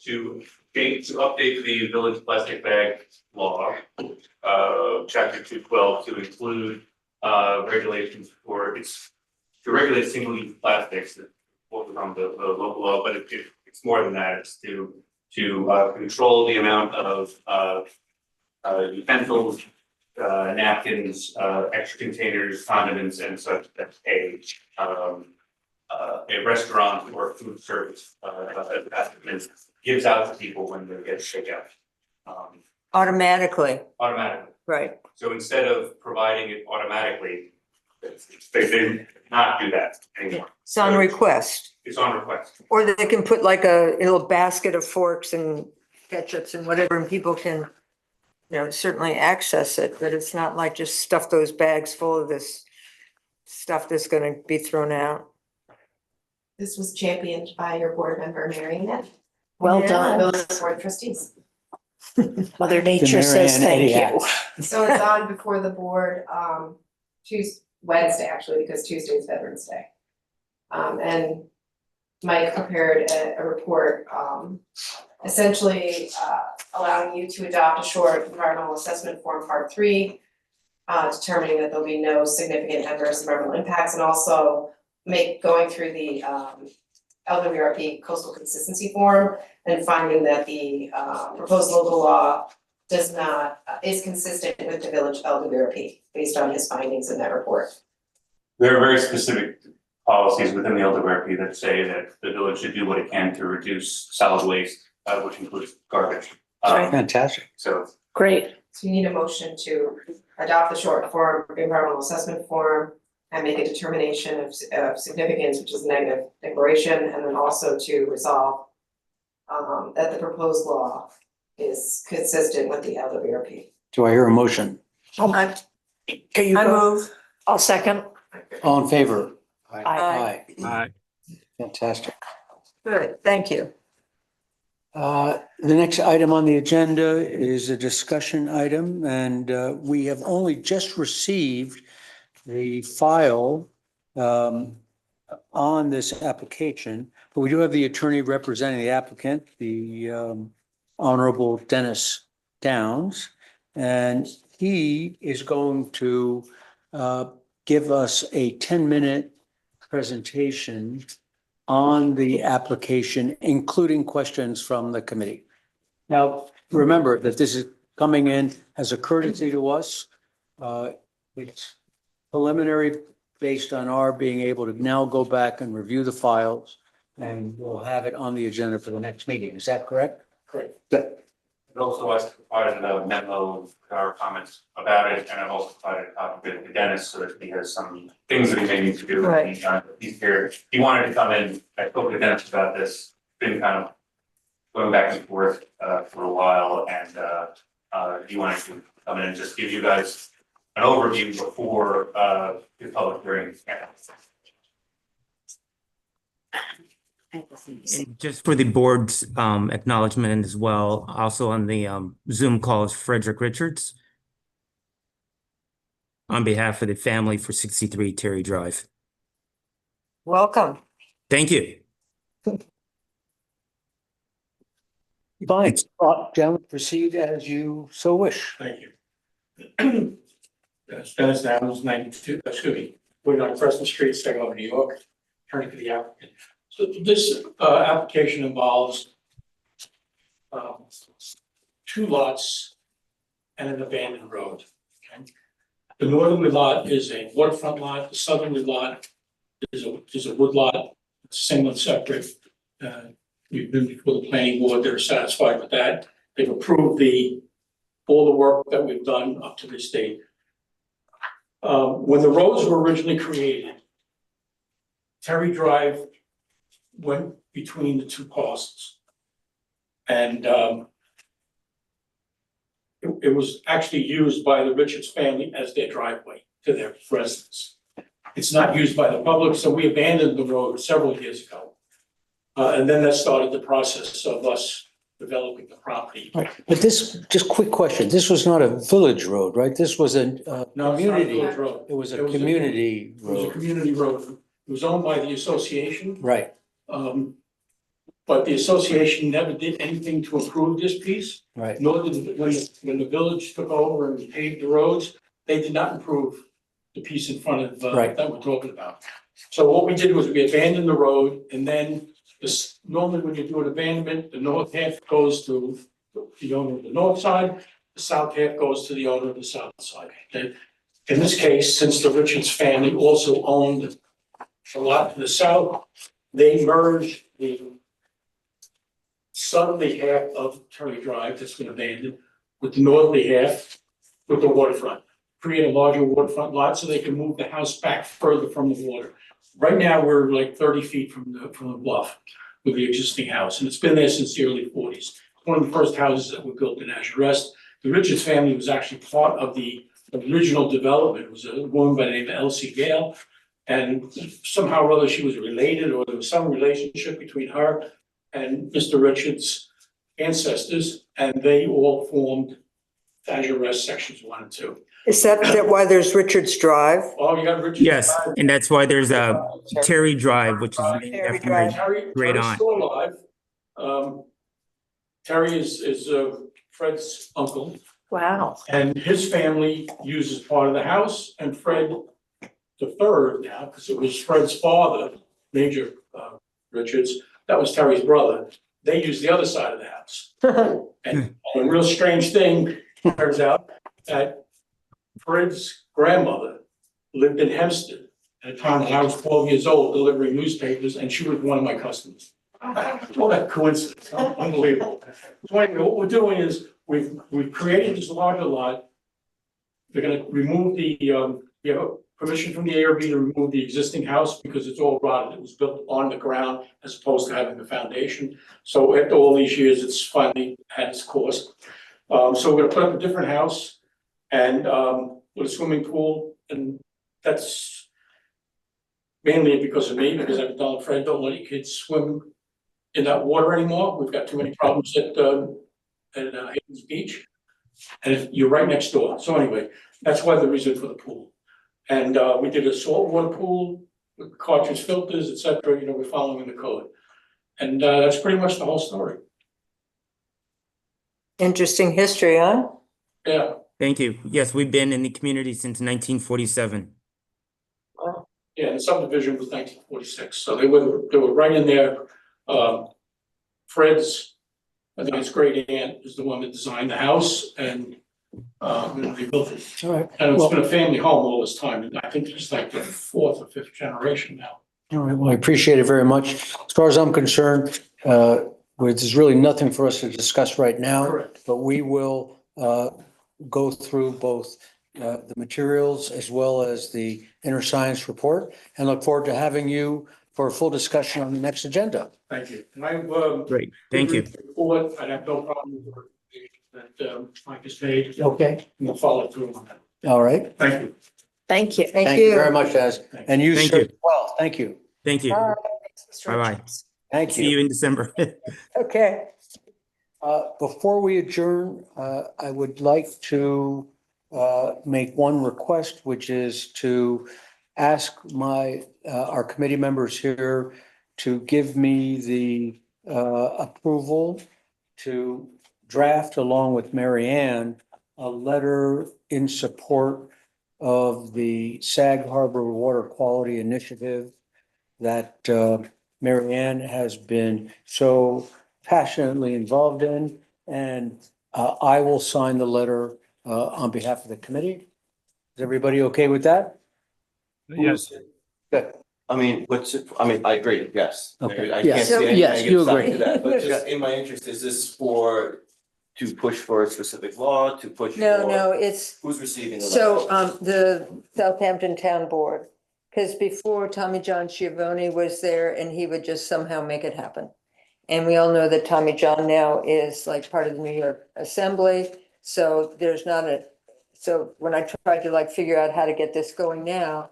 [SPEAKER 4] to update the village plastic bag law, chapter 212 to include, regulations for to regulate single-use plastics that was on the local law, but it's more than that. It's to control the amount of utensils, napkins, extra containers, condiments, and such that a restaurant or food service establishment gives out to people when they get takeout.
[SPEAKER 2] Automatically,
[SPEAKER 4] Automatically.
[SPEAKER 2] right.
[SPEAKER 4] So instead of providing it automatically, they not do that anymore.
[SPEAKER 2] It's on request.
[SPEAKER 4] It's on request.
[SPEAKER 2] Or they can put like a little basket of forks and ketchups and whatever, and people can, certainly access it, but it's not like just stuff those bags full of this stuff that's gonna be thrown out.
[SPEAKER 6] This was championed by your board member, Mary Ann,
[SPEAKER 5] Well
[SPEAKER 2] Yeah.
[SPEAKER 5] done.
[SPEAKER 6] Village Board of Trustees.
[SPEAKER 5] Mother Nature
[SPEAKER 1] Mary
[SPEAKER 5] says
[SPEAKER 1] Ann
[SPEAKER 5] thank
[SPEAKER 1] Eddie
[SPEAKER 5] you.
[SPEAKER 1] Hacks.
[SPEAKER 6] So it's on before the board, Wednesday, actually, because Tuesday is Veterans Day. And Mike prepared a report, essentially, allowing you to adopt a short environmental assessment form, part 3, determining that there'll be no significant adverse environmental impacts, and also going through the LWRP coastal consistency form and finding that the proposed local law is consistent with the village LWRP based on his findings in that report.
[SPEAKER 4] There are very specific policies within the LWRP that say that the village should do what it can to reduce solid waste, which includes garbage.
[SPEAKER 1] Fantastic.
[SPEAKER 4] So
[SPEAKER 5] Great.
[SPEAKER 6] So you need a motion to adopt the short form environmental assessment form and make a determination of significance, which is a negative declaration, and then also to resolve that the proposed law is consistent with the LWRP.
[SPEAKER 1] Do I hear a motion?
[SPEAKER 2] I
[SPEAKER 5] Can you go?
[SPEAKER 2] move.
[SPEAKER 5] I'll second.
[SPEAKER 1] All in favor?
[SPEAKER 2] Aye.
[SPEAKER 3] Aye.
[SPEAKER 1] Fantastic.
[SPEAKER 2] Good, thank you.
[SPEAKER 1] The next item on the agenda is a discussion item, and we have only just received the file on this application, but we do have the attorney representing the applicant, the Honorable Dennis Downs, and he is going to give us a 10-minute presentation on the application, including questions from the committee. Now, remember that this is coming in as a courtesy to us. It's preliminary based on our being able to now go back and review the files, and we'll have it on the agenda for the next meeting. Is that correct?
[SPEAKER 4] Correct.
[SPEAKER 1] Good.
[SPEAKER 4] it also has provided a memo with our comments about it, and I've also provided a copy of it to Dennis so that he has some things that he may need to do.
[SPEAKER 2] Right.
[SPEAKER 4] He's here, he wanted to come in, I spoke to Dennis about this, been kind of going back and forth for a while, and he wanted to come in and just give you guys an overview before the public hearing.
[SPEAKER 9] And just for the board's acknowledgement as well, also on the Zoom call is Frederick Richards on behalf of the family for 63 Terry Drive.
[SPEAKER 2] Welcome.
[SPEAKER 9] Thank you.
[SPEAKER 1] Fine. Gentlemen, proceed as you so wish.
[SPEAKER 10] Thank you. Dennis Downs, 92, we're on Crescent Street, Saginaw, New York, turning to the applicant. So this application involves two lots and an abandoned road. Okay? The northerly lot is a waterfront lot, the southerly lot is a wood lot, it's single and separate. We've been before the planning board, they're satisfied with that. They've approved all the work that we've done up to this date. When the roads were originally created, Terry Drive went between the two parcels. And it was actually used by the Richards family as their driveway to their residence. It's not used by the public, so we abandoned the road several years ago. And then that started the process of us developing the property.
[SPEAKER 1] Right, but this, just quick question, this was not a village road, right? This was a
[SPEAKER 10] No, it's not a
[SPEAKER 1] community,
[SPEAKER 10] village road.
[SPEAKER 1] it was a
[SPEAKER 10] It was a-
[SPEAKER 1] community
[SPEAKER 10] It was a
[SPEAKER 1] road,
[SPEAKER 10] community road. It was owned by the association.
[SPEAKER 1] right?
[SPEAKER 10] But the association never did anything to improve this piece,
[SPEAKER 1] Right,
[SPEAKER 10] nor did, when the village took over and paved the roads, they did not improve the piece in front of,
[SPEAKER 1] Right.
[SPEAKER 10] that we're talking about. So what we did was we abandoned the road, and then this, normally when you do an abandonment, the north half goes to the owner of the north side, the south half goes to the owner of the south side. Okay? In this case, since the Richards family also owned a lot to the south, they merged the southerly half of Terry Drive that's been abandoned with the northerly half with the waterfront. Create a larger waterfront lot so they can move the house back further from the water. Right now, we're like 30 feet from the bluff with the existing house, and it's been there since the early 40s. One of the first houses that were built in Azure Rest. The Richards family was actually part of the original development. It was a woman by the name of Elsie Gale. And somehow or other she was related, or there was some relationship between her and Mr. Richards' ancestors, and they all formed Azure Rest sections 1 and 2.
[SPEAKER 2] Is that why there's Richards Drive?
[SPEAKER 10] Oh, you got Richards.
[SPEAKER 9] Yes,
[SPEAKER 10] Drive.
[SPEAKER 9] and that's why there's a Terry Drive, which is named
[SPEAKER 2] Terry
[SPEAKER 9] after
[SPEAKER 2] Drive.
[SPEAKER 9] my
[SPEAKER 10] Terry's
[SPEAKER 9] great aunt.
[SPEAKER 10] still alive. Terry is Fred's uncle,
[SPEAKER 5] Wow.
[SPEAKER 10] and his family uses part of the house, and Fred the third now, because it was Fred's father, Major Richards, that was Terry's brother. They use the other side of the house. And a real strange thing turns out that Fred's grandmother lived in Hempstead at a time when I was 12 years old delivering newspapers, and she was one of my customers. What a coincidence, unbelievable. So anyway, what we're doing is we've created this larger lot. They're gonna remove the, we have permission from the ARB to remove the existing house because it's all rotted. It was built on the ground as opposed to having the foundation. So after all these years, it's finally had its course. So we're gonna put up a different house and with a swimming pool, and that's mainly because of me, because I've told Fred, don't let your kids swim in that water anymore. We've got too many problems at Hayden's Beach. And you're right next door. So anyway, that's why the reason for the pool. And we did a saltwater pool with cartridge filters, et cetera, you know, we're following the code. And that's pretty much the whole story.
[SPEAKER 2] Interesting history, huh?
[SPEAKER 10] Yeah,
[SPEAKER 9] Thank you. Yes, we've been in the community since 1947.
[SPEAKER 10] yeah, the subdivision was 1946, so they were right in there. Fred's, I think his great aunt is the one that designed the house and they built it.
[SPEAKER 1] all right.
[SPEAKER 10] And it's
[SPEAKER 1] Well,
[SPEAKER 10] been a family home all this time, and I think it's like the 4th or 5th generation now.
[SPEAKER 1] all right, well, I appreciate it very much. As far as I'm concerned, there's really nothing for us to discuss right now.
[SPEAKER 10] Correct.
[SPEAKER 1] But we will go through both the materials as well as the inner science report and look forward to having you for a full discussion on the next agenda.
[SPEAKER 10] Thank you. And I,
[SPEAKER 9] Great, thank you.
[SPEAKER 10] Report, I'd have no problem with the recommendation that Mike has made.
[SPEAKER 1] Okay.
[SPEAKER 10] We'll follow through on that.
[SPEAKER 1] All right.
[SPEAKER 10] Thank you.
[SPEAKER 5] Thank you.
[SPEAKER 2] Thank
[SPEAKER 1] Thank you very
[SPEAKER 2] you.
[SPEAKER 1] much, Az. And you,
[SPEAKER 9] Thank
[SPEAKER 1] sir,
[SPEAKER 9] you.
[SPEAKER 1] as well. Thank you.
[SPEAKER 9] Thank you. Bye-bye.
[SPEAKER 1] Thank
[SPEAKER 9] See you in December.
[SPEAKER 2] Okay.
[SPEAKER 1] Before we adjourn, I would like to make one request, which is to ask our committee members here to give me the approval to draft along with Mary Ann a letter in support of the Sag Harbor Water Quality Initiative that Mary Ann has been so passionately involved in, and I will sign the letter on behalf of the committee. Is everybody okay with that?
[SPEAKER 3] Yes,
[SPEAKER 1] Good.
[SPEAKER 7] I mean, I agree, yes.
[SPEAKER 1] Okay.
[SPEAKER 7] I
[SPEAKER 1] Yes.
[SPEAKER 7] can't see any
[SPEAKER 1] Yes, you
[SPEAKER 7] negative side
[SPEAKER 1] agree.
[SPEAKER 7] to that, but just in my interest, is this to push for a specific law, to push for?
[SPEAKER 2] No, it's,
[SPEAKER 7] Who's receiving the letter?
[SPEAKER 2] so the Southampton Town Board because before Tommy John Schiavone was there and he would just somehow make it happen. And we all know that Tommy John now is like part of the New York Assembly, so there's not so when I tried to like figure out how to get this going now,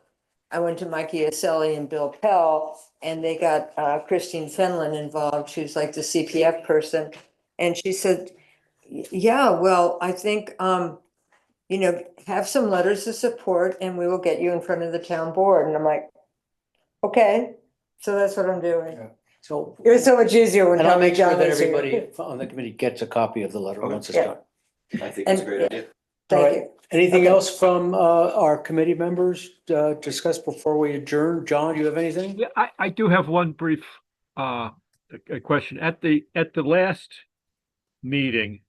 [SPEAKER 2] I went to Mikey Aselli and Bill Pell, and they got Christine Fenlon involved, who's like the CPF person. And she said, yeah, well, I think, have some letters of support and we will get you in front of the town board. And I'm like, okay, so that's what I'm doing.
[SPEAKER 1] So,
[SPEAKER 2] It was so much easier when
[SPEAKER 1] and I'll
[SPEAKER 2] Tommy
[SPEAKER 1] make sure
[SPEAKER 2] John
[SPEAKER 1] that
[SPEAKER 2] was here.
[SPEAKER 1] everybody on the committee gets a copy of the letter once it's
[SPEAKER 2] Yeah.
[SPEAKER 1] done.
[SPEAKER 7] I think it's a
[SPEAKER 2] And-
[SPEAKER 7] great idea.
[SPEAKER 2] Thank
[SPEAKER 1] All right.
[SPEAKER 2] you.
[SPEAKER 1] Anything
[SPEAKER 2] Okay.
[SPEAKER 1] else from our committee members discuss before we adjourn? John, do you have anything?
[SPEAKER 3] Yeah, I do have one brief, a question. At the last meeting,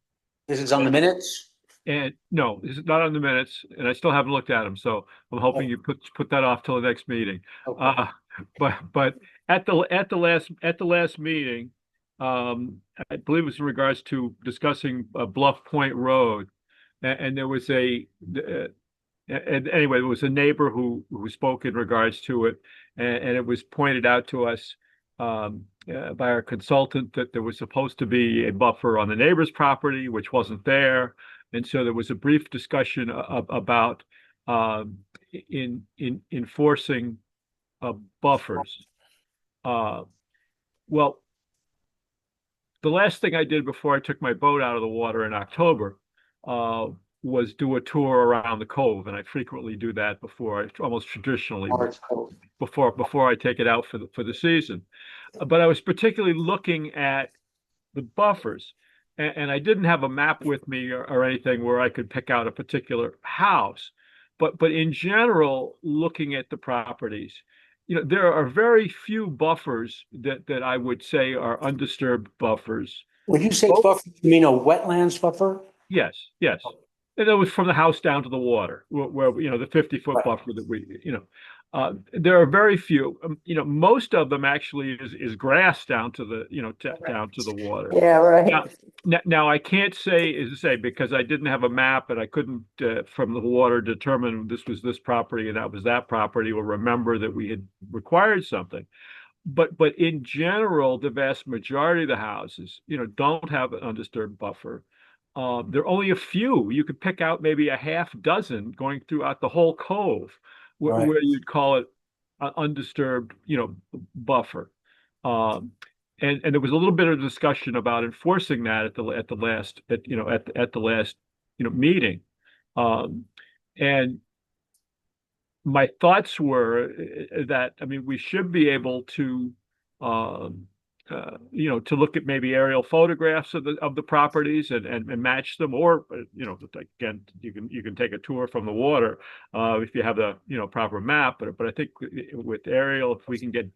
[SPEAKER 1] This is on the minutes?
[SPEAKER 3] and no, this is not on the minutes, and I still haven't looked at them, so I'm hoping you put that off till the next meeting.
[SPEAKER 1] Okay.
[SPEAKER 3] But at the last meeting, I believe it was in regards to discussing Bluff Point Road. And there was and anyway, there was a neighbor who spoke in regards to it. And it was pointed out to us by our consultant that there was supposed to be a buffer on the neighbor's property, which wasn't there. And so there was a brief discussion about enforcing buffers. Well, the last thing I did before I took my boat out of the water in October was do a tour around the cove, and I frequently do that almost traditionally before I take it out for the season. But I was particularly looking at the buffers, and I didn't have a map with me or anything where I could pick out a particular house. But in general, looking at the properties, there are very few buffers that I would say are undisturbed buffers.
[SPEAKER 1] When you say buffer, you mean a wetlands buffer?
[SPEAKER 3] Yes. And that was from the house down to the water, where the 50-foot buffer that there are very few. Most of them actually is grass down to the down to the water.
[SPEAKER 2] Yeah, right.
[SPEAKER 3] Now I can't say because I didn't have a map and I couldn't from the water determine this was this property and that was that property, or remember that we had required something. But in general, the vast majority of the houses, don't have an undisturbed buffer. There are only a few. You could pick out maybe a half dozen going throughout the whole cove where you'd call it an undisturbed, buffer. And there was a little bit of discussion about enforcing that at the last meeting. And my thoughts were that, we should be able to to look at maybe aerial photographs of the properties and match them, or again, you can take a tour from the water if you have the proper map. But I think with aerial, if we can get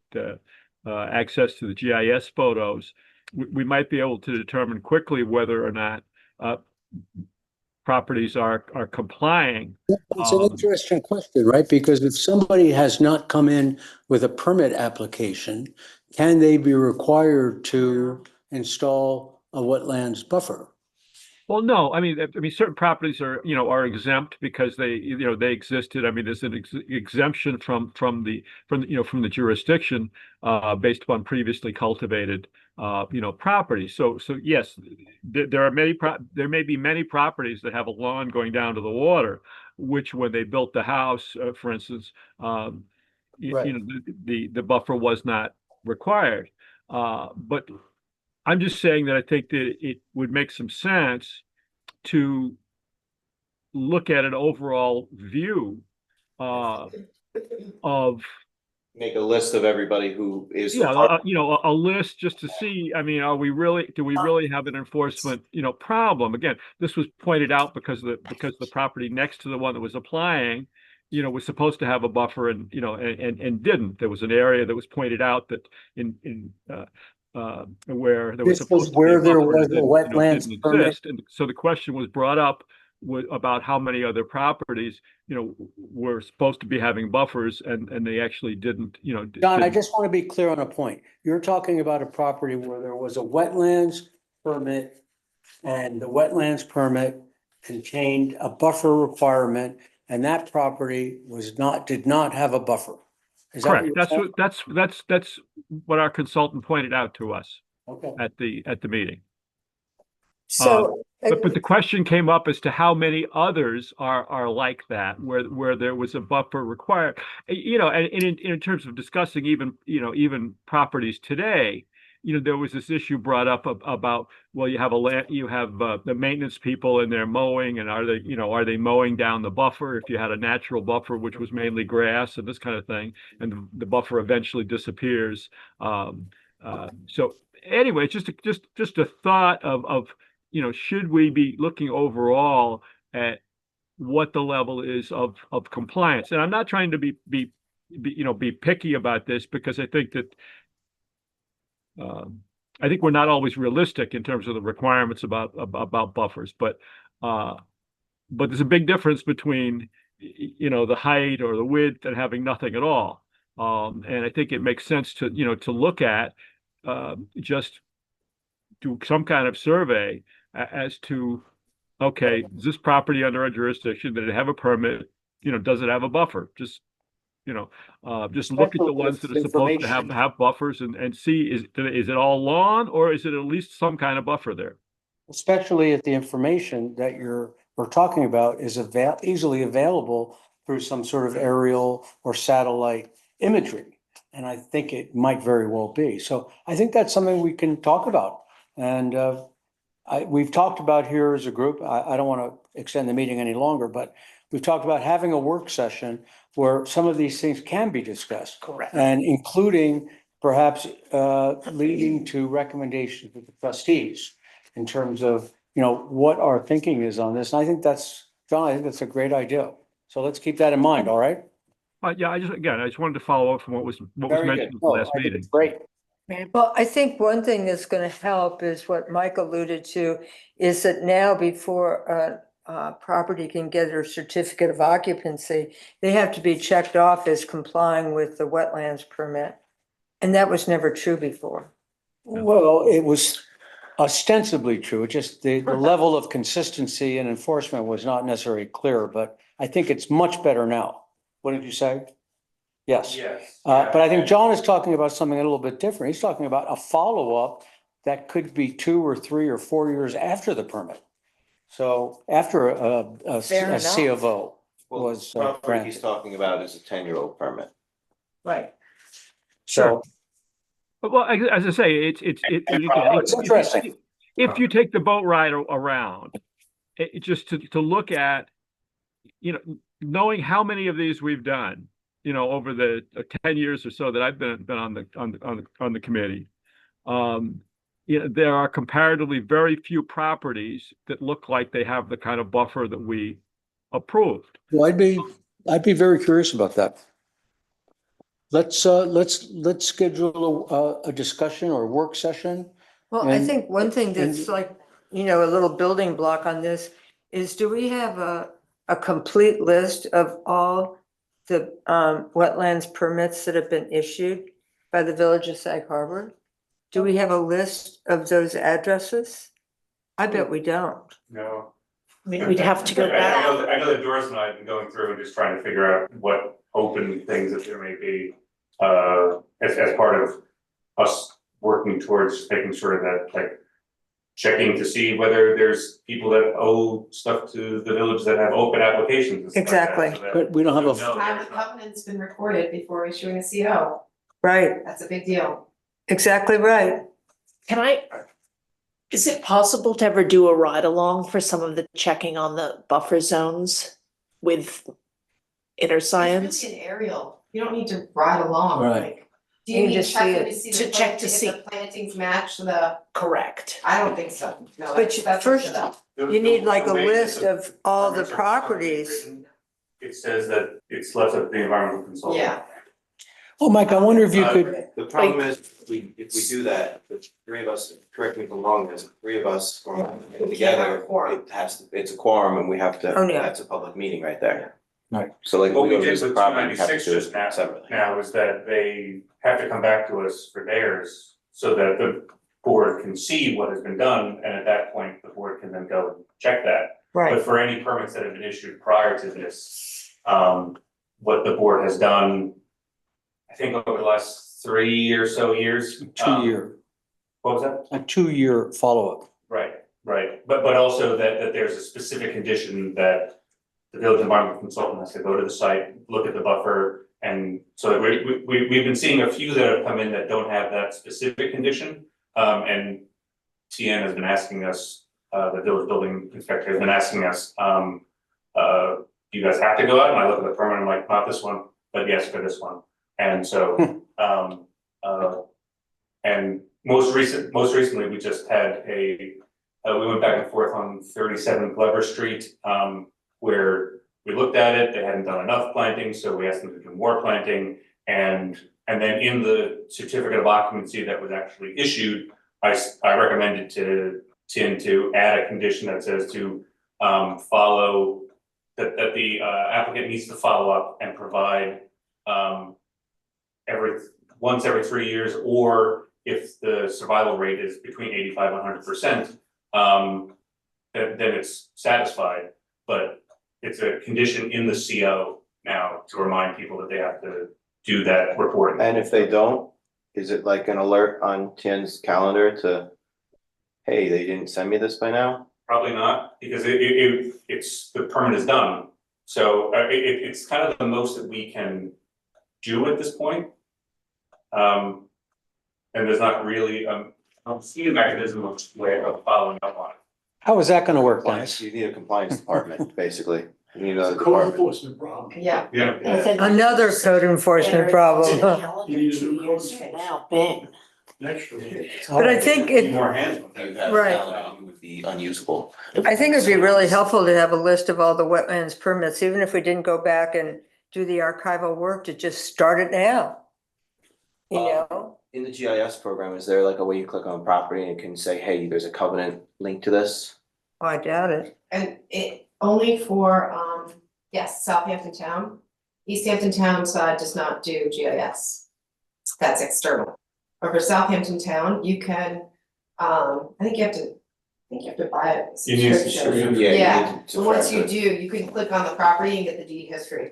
[SPEAKER 3] access to the GIS photos, we might be able to determine quickly whether or not properties are complying.
[SPEAKER 1] It's an interesting question, right? Because if somebody has not come in with a permit application, can they be required to install a wetlands buffer?
[SPEAKER 3] Well, no, certain properties are exempt because they existed. There's an exemption from the jurisdiction based upon previously cultivated property. So yes, there may be many properties that have a lawn going down to the water, which when they built the house, for instance, the buffer was not required. But I'm just saying that I think that it would make some sense to look at an overall view of
[SPEAKER 7] Make a list of everybody who is.
[SPEAKER 3] a list just to see, do we really have an enforcement, problem? Again, this was pointed out because the property next to the one that was applying, was supposed to have a buffer and didn't. There was an area that was pointed out that where there was supposed to be a
[SPEAKER 1] there
[SPEAKER 3] buffer
[SPEAKER 1] was a
[SPEAKER 3] that,
[SPEAKER 1] wetlands
[SPEAKER 3] didn't
[SPEAKER 1] permit.
[SPEAKER 3] exist. And so the question was brought up about how many other properties, were supposed to be having buffers and they actually didn't,
[SPEAKER 1] John, I just want to be clear on a point. You're talking about a property where there was a wetlands permit, and the wetlands permit contained a buffer requirement, and that property did not have a buffer. Is that what
[SPEAKER 3] Correct.
[SPEAKER 1] you're
[SPEAKER 3] That's
[SPEAKER 1] saying?
[SPEAKER 3] that's what our consultant pointed out to us
[SPEAKER 1] Okay.
[SPEAKER 3] at the meeting.
[SPEAKER 2] So,
[SPEAKER 3] But the question came up as to how many others are like that, where there was a buffer required. You know, and in terms of discussing even, you know, even properties today, you know, there was this issue brought up about, well, you have the maintenance people and they're mowing, and are they mowing down the buffer if you had a natural buffer, which was mainly grass and this kind of thing, and the buffer eventually disappears. So anyway, just a thought of, you know, should we be looking overall at what the level is of compliance? And I'm not trying to be picky about this, because I think that I think we're not always realistic in terms of the requirements about buffers, but there's a big difference between, you know, the height or the width and having nothing at all. And I think it makes sense to, you know, to look at just do some kind of survey as to, okay, is this property under our jurisdiction? Did it have a permit? You know, does it have a buffer? Just, you know, just look at the ones that are supposed to have buffers and see, is it all lawn, or is it at least some kind of buffer there?
[SPEAKER 1] Especially if the information that we're talking about is easily available through some sort of aerial or satellite imagery. And I think it might very well be. So I think that's something we can talk about. And we've talked about here as a group, I don't want to extend the meeting any longer, but we've talked about having a work session where some of these things can be discussed.
[SPEAKER 5] Correct.
[SPEAKER 1] And including perhaps leading to recommendations of the trustees in terms of, you know, what our thinking is on this. And I think John, I think that's a great idea. So let's keep that in mind, all right?
[SPEAKER 3] Yeah, I just wanted to follow up from what was
[SPEAKER 1] Very
[SPEAKER 3] mentioned
[SPEAKER 1] good.
[SPEAKER 3] at the
[SPEAKER 1] No,
[SPEAKER 3] last
[SPEAKER 1] I think
[SPEAKER 3] meeting.
[SPEAKER 1] it's great.
[SPEAKER 2] well, I think one thing that's going to help is what Mike alluded to, is that now before a property can get a certificate of occupancy, they have to be checked off as complying with the wetlands permit. And that was never true before.
[SPEAKER 1] Well, it was ostensibly true. It just the level of consistency and enforcement was not necessarily clear, but I think it's much better now. What did you say? Yes.
[SPEAKER 4] Yes.
[SPEAKER 1] But I think John is talking about something a little bit different. He's talking about a follow-up that could be 2 or 3 or 4 years after the permit. So after a
[SPEAKER 2] Fair enough.
[SPEAKER 1] C of O
[SPEAKER 7] Well,
[SPEAKER 1] was
[SPEAKER 7] the property
[SPEAKER 1] granted.
[SPEAKER 7] he's talking about is a 10-year-old permit.
[SPEAKER 2] Right.
[SPEAKER 1] So
[SPEAKER 3] Well, as I say,
[SPEAKER 1] it's interesting.
[SPEAKER 3] if you take the boat ride around, just to look at, you know, knowing how many of these we've done, you know, over the 10 years or so that I've been on the committee, you know, there are comparatively very few properties that look like they have the kind of buffer that we approved.
[SPEAKER 1] Well, I'd be very curious about that. Let's schedule a discussion or a work session.
[SPEAKER 2] Well, I
[SPEAKER 1] And-
[SPEAKER 2] think one thing that's like, you know, a little building block on this is, do we have a complete list of all the wetlands permits that have been issued by the Village of Sag Harbor? Do we have a list of those addresses? I bet we don't.
[SPEAKER 4] No.
[SPEAKER 5] I mean, we'd have to go
[SPEAKER 4] I
[SPEAKER 5] back.
[SPEAKER 4] know that Doris and I have been going through and just trying to figure out what open things that there may be, as part of us working towards making sure that, like, checking to see whether there's people that owe stuff to the village that have open applications and stuff like that,
[SPEAKER 2] Exactly.
[SPEAKER 4] so that
[SPEAKER 1] But we don't have
[SPEAKER 4] we
[SPEAKER 1] a,
[SPEAKER 4] know
[SPEAKER 6] Have
[SPEAKER 4] there's
[SPEAKER 6] the
[SPEAKER 4] not-
[SPEAKER 6] covenant's been recorded before issuing a CO.
[SPEAKER 2] Right,
[SPEAKER 6] That's a big deal.
[SPEAKER 2] exactly right.
[SPEAKER 5] Is it possible to ever do a ride along for some of the checking on the buffer zones with Inner
[SPEAKER 6] It's
[SPEAKER 5] Science?
[SPEAKER 6] really an aerial. You don't need to ride along,
[SPEAKER 1] Right.
[SPEAKER 6] like. Do you
[SPEAKER 2] You
[SPEAKER 6] need
[SPEAKER 2] just see
[SPEAKER 6] checking
[SPEAKER 2] it.
[SPEAKER 6] to see
[SPEAKER 5] To
[SPEAKER 6] the
[SPEAKER 5] check to
[SPEAKER 6] if
[SPEAKER 5] see.
[SPEAKER 6] the plantings match the,
[SPEAKER 5] Correct.
[SPEAKER 6] I don't think so. No,
[SPEAKER 2] But
[SPEAKER 6] that's,
[SPEAKER 2] you-
[SPEAKER 6] that's
[SPEAKER 2] first-
[SPEAKER 6] up to them.
[SPEAKER 2] You need like a
[SPEAKER 4] The way
[SPEAKER 2] list
[SPEAKER 4] the
[SPEAKER 2] of all the
[SPEAKER 4] permits are
[SPEAKER 2] properties.
[SPEAKER 4] written, it says that it's left up to the environmental consultant.
[SPEAKER 6] Yeah.
[SPEAKER 1] oh, Mike, I wonder if you could,
[SPEAKER 7] The problem is, if we do that, the three of us, correct me if I'm wrong, there's three of us
[SPEAKER 6] We can't have a
[SPEAKER 7] together,
[SPEAKER 6] quorum.
[SPEAKER 7] it's a quorum and we have to,
[SPEAKER 2] Oh, yeah.
[SPEAKER 7] that's a public meeting right there.
[SPEAKER 1] Right.
[SPEAKER 7] So like,
[SPEAKER 4] What
[SPEAKER 7] we
[SPEAKER 4] we
[SPEAKER 7] go
[SPEAKER 4] did
[SPEAKER 7] use the
[SPEAKER 4] with
[SPEAKER 7] property, we have to
[SPEAKER 4] 296
[SPEAKER 7] do
[SPEAKER 4] just
[SPEAKER 7] it separately.
[SPEAKER 4] now is that they have to come back to us for theirs so that the board can see what has been done, and at that point, the board can then go and check that.
[SPEAKER 2] Right,
[SPEAKER 4] But for any permits that have been issued prior to this, what the board has done I think over the last 3 or so years.
[SPEAKER 1] 2-year,
[SPEAKER 4] What was that?
[SPEAKER 1] a 2-year follow-up.
[SPEAKER 4] Right, but also that there's a specific condition that the village environmental consultant has to go to the site, look at the buffer. And so we've been seeing a few that have come in that don't have that specific condition. And TN has been asking us, the village building inspector has been asking us, do you guys have to go out? And I look at the permit, I'm like, not this one, but yes for this one. And so, and most recently, we just had we went back and forth on 37 Glover Street, where we looked at it, they hadn't done enough planting, so we asked them to do more planting. And then in the certificate of occupancy that was actually issued, I recommended to TIN to add a condition that says to follow, that the applicant needs to follow up and provide once every 3 years, or if the survival rate is between 85 and 100%, then it's satisfied. But it's a condition in the CO now to remind people that they have to do that reporting.
[SPEAKER 7] And if they don't, is it like an alert on Tien's calendar to, hey, they didn't send me this by now?
[SPEAKER 4] Probably not, because it's, the permit is done. So it's kind of the most that we can do at this point. And there's not really a mechanism of way of following up on it.
[SPEAKER 1] How is that gonna work,
[SPEAKER 7] Compliance,
[SPEAKER 1] Dennis?
[SPEAKER 7] you need a compliance department, basically. You need
[SPEAKER 10] It's
[SPEAKER 7] a
[SPEAKER 10] a code
[SPEAKER 7] department.
[SPEAKER 10] enforcement problem.
[SPEAKER 6] Yeah.
[SPEAKER 4] Yeah.
[SPEAKER 2] Another code enforcement problem, huh?
[SPEAKER 10] You need a new code enforcement.
[SPEAKER 5] Now, bing.
[SPEAKER 10] Next year.
[SPEAKER 2] But I think it,
[SPEAKER 4] More hands.
[SPEAKER 7] You have
[SPEAKER 2] Right.
[SPEAKER 7] calendar, it would be unusable.
[SPEAKER 2] I think it'd be really helpful to have a list of all the wetlands permits, even if we didn't go back and do the archival work, to just start it now. You know?
[SPEAKER 7] In the GIS program, is there like a way you click on property and it can say, hey, there's a covenant linked to this?
[SPEAKER 2] Oh, I doubt it.
[SPEAKER 6] And it only for, yes, Southampton Town. East Hampton Town side does not do GIS. That's external. But for Southampton Town, you can, I think you have to buy a
[SPEAKER 4] You need a
[SPEAKER 6] subscription.
[SPEAKER 4] subscription.
[SPEAKER 7] you
[SPEAKER 6] Yeah,
[SPEAKER 7] need to
[SPEAKER 6] but once you
[SPEAKER 7] subscribe to it.
[SPEAKER 6] do, you can click on the property and get the deed history.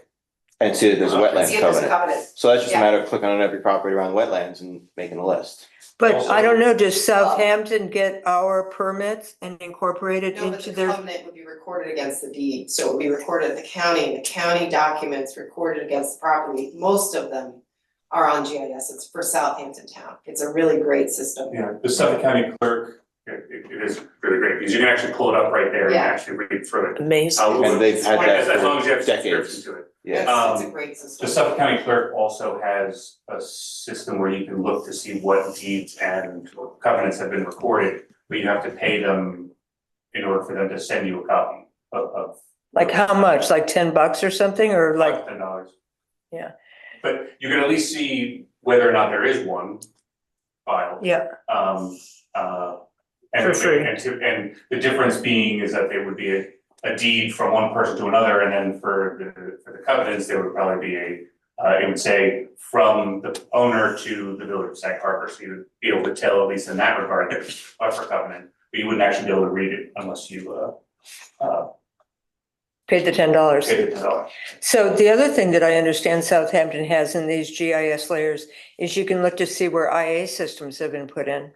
[SPEAKER 7] And see that there's a
[SPEAKER 6] See
[SPEAKER 7] wetland
[SPEAKER 6] if there's a
[SPEAKER 7] covenant.
[SPEAKER 6] covenant.
[SPEAKER 7] So that's just a
[SPEAKER 6] Yeah.
[SPEAKER 7] matter of clicking on every property around wetlands and making a list.
[SPEAKER 2] But
[SPEAKER 4] Also-
[SPEAKER 2] I don't know, does Southampton get our permits and incorporate it
[SPEAKER 6] No, but
[SPEAKER 2] into
[SPEAKER 6] the
[SPEAKER 2] their?
[SPEAKER 6] covenant would be recorded against the deed, so it would be recorded at the county, and the county documents recorded against the property. Most of them are on GIS, it's for Southampton Town. It's a really great system.
[SPEAKER 4] Yeah, the Suffolk County Clerk, it is really great, because you can actually pull it up right there and
[SPEAKER 6] Yeah.
[SPEAKER 4] actually read through it.
[SPEAKER 5] Amazing.
[SPEAKER 7] And they've had that
[SPEAKER 4] As long as you have
[SPEAKER 7] for
[SPEAKER 4] subscription
[SPEAKER 7] decades.
[SPEAKER 4] to it.
[SPEAKER 7] Yeah.
[SPEAKER 6] It's a great system.
[SPEAKER 4] The Suffolk County Clerk also has a system where you can look to see what deeds and covenants have been recorded, but you have to pay them in order for them to send you a copy of.
[SPEAKER 2] Like how much, like $10 or something, or like,
[SPEAKER 4] $10.
[SPEAKER 2] Yeah.
[SPEAKER 4] But you can at least see whether or not there is one filed.
[SPEAKER 2] yeah,
[SPEAKER 4] And
[SPEAKER 2] For free.
[SPEAKER 4] and the difference being is that there would be a deed from one person to another, and then for the covenants, there would probably be it would say from the owner to the village of Sag Harbor, so you would be able to tell, at least in that regard, that it's a covenant, but you wouldn't actually be able to read it unless you
[SPEAKER 2] paid the $10.
[SPEAKER 4] paid it $10.
[SPEAKER 2] So the other thing that I understand Southampton has in these GIS layers is you can look to see where IA systems have been put in.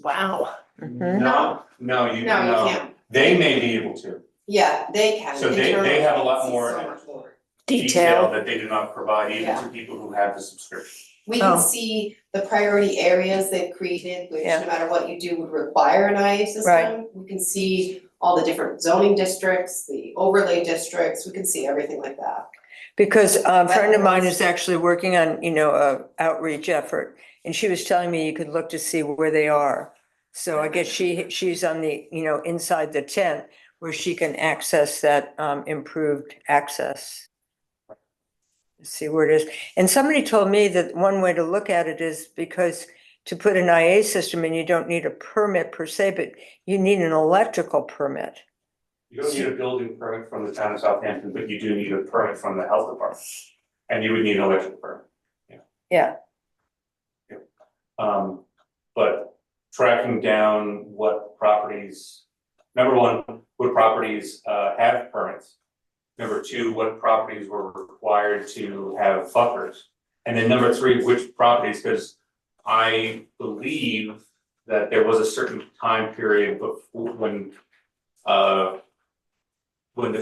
[SPEAKER 5] Wow.
[SPEAKER 2] Mhm.
[SPEAKER 4] No,
[SPEAKER 6] No, you can't.
[SPEAKER 4] They may be able to.
[SPEAKER 6] Yeah, they can.
[SPEAKER 4] So they
[SPEAKER 6] Internally,
[SPEAKER 4] have a lot
[SPEAKER 6] it's
[SPEAKER 4] more-
[SPEAKER 6] so much more.
[SPEAKER 5] Detail.
[SPEAKER 4] That they do not provide even
[SPEAKER 6] Yeah.
[SPEAKER 4] to people who have the subscription.
[SPEAKER 6] We
[SPEAKER 2] Oh.
[SPEAKER 6] can see the priority areas they've created, which
[SPEAKER 2] Yeah.
[SPEAKER 6] no matter what you do would require an IA system.
[SPEAKER 2] Right.
[SPEAKER 6] We can see all the different zoning districts, the overlay districts, we can see everything like that.
[SPEAKER 2] Because a friend of mine
[SPEAKER 6] Wetlands.
[SPEAKER 2] is actually working on, a outreach effort, and she was telling me you could look to see where they are. So I guess she's on the, inside the tent where she can access that improved access. See where it is. And somebody told me that one way to look at it is because to put an IA system in, you don't need a permit per se, but you need an electrical permit.
[SPEAKER 4] You don't need a building permit from the town of Southampton, but you do need a permit from the health department. And you would need an electric permit.
[SPEAKER 2] Yeah,
[SPEAKER 4] But tracking down what properties, number one, what properties have permits. Number two, what properties were required to have buffers. And then number three, which properties, because I believe that there was a certain time period before when the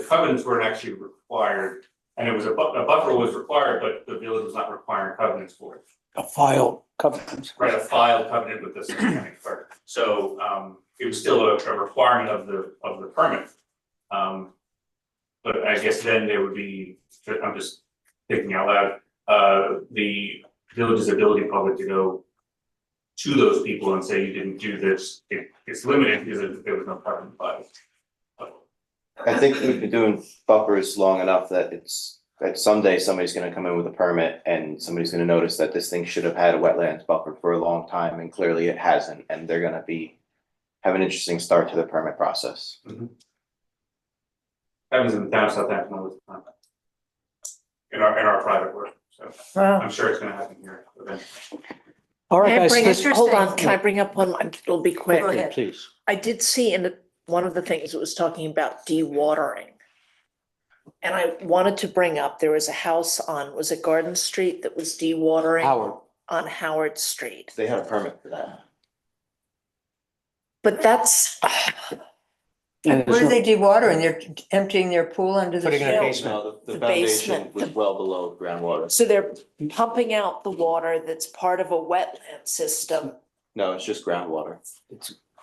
[SPEAKER 4] covenants weren't actually required, and it was a buffer was required, but the village was not requiring covenants for it.
[SPEAKER 1] A file covenant.
[SPEAKER 4] Right, a filed covenant with the Suffolk County Clerk. So it was still a requirement of the permit. But I guess then there would be, I'm just thinking out loud, the village's ability probably to go to those people and say you didn't do this, it's limited because there was no covenant filed.
[SPEAKER 7] I think we've been doing buffers long enough that that someday somebody's gonna come in with a permit and somebody's gonna notice that this thing should have had a wetlands buffer for a long time, and clearly it hasn't, and they're gonna have an interesting start to the permit process.
[SPEAKER 4] Happens in the town of Southampton all the time. In our private work, so
[SPEAKER 2] Wow.
[SPEAKER 4] I'm sure it's gonna happen here eventually.
[SPEAKER 1] All right,
[SPEAKER 2] May I
[SPEAKER 1] guys,
[SPEAKER 2] bring
[SPEAKER 1] let's-
[SPEAKER 5] Hold on,
[SPEAKER 2] Interesting.
[SPEAKER 5] can I bring up one? It'll be quick.
[SPEAKER 2] Go ahead.
[SPEAKER 1] please.
[SPEAKER 5] I did see in one of the things it was talking about dewatering. And I wanted to bring up, there was a house on, was it Garden Street that was dewatering?
[SPEAKER 1] Howard.
[SPEAKER 5] On Howard Street.
[SPEAKER 7] They had a permit for that.
[SPEAKER 5] But that's,
[SPEAKER 1] And
[SPEAKER 2] What
[SPEAKER 1] there's
[SPEAKER 2] are
[SPEAKER 1] no-
[SPEAKER 2] they dewatering? They're emptying their pool under the
[SPEAKER 1] Putting in a
[SPEAKER 2] hill?
[SPEAKER 1] basement.
[SPEAKER 7] No, the
[SPEAKER 5] The
[SPEAKER 7] foundation
[SPEAKER 5] basement,
[SPEAKER 7] was
[SPEAKER 5] the-
[SPEAKER 7] well below groundwater.
[SPEAKER 5] so they're pumping out the water that's part of a wetland system.
[SPEAKER 7] No, it's just groundwater.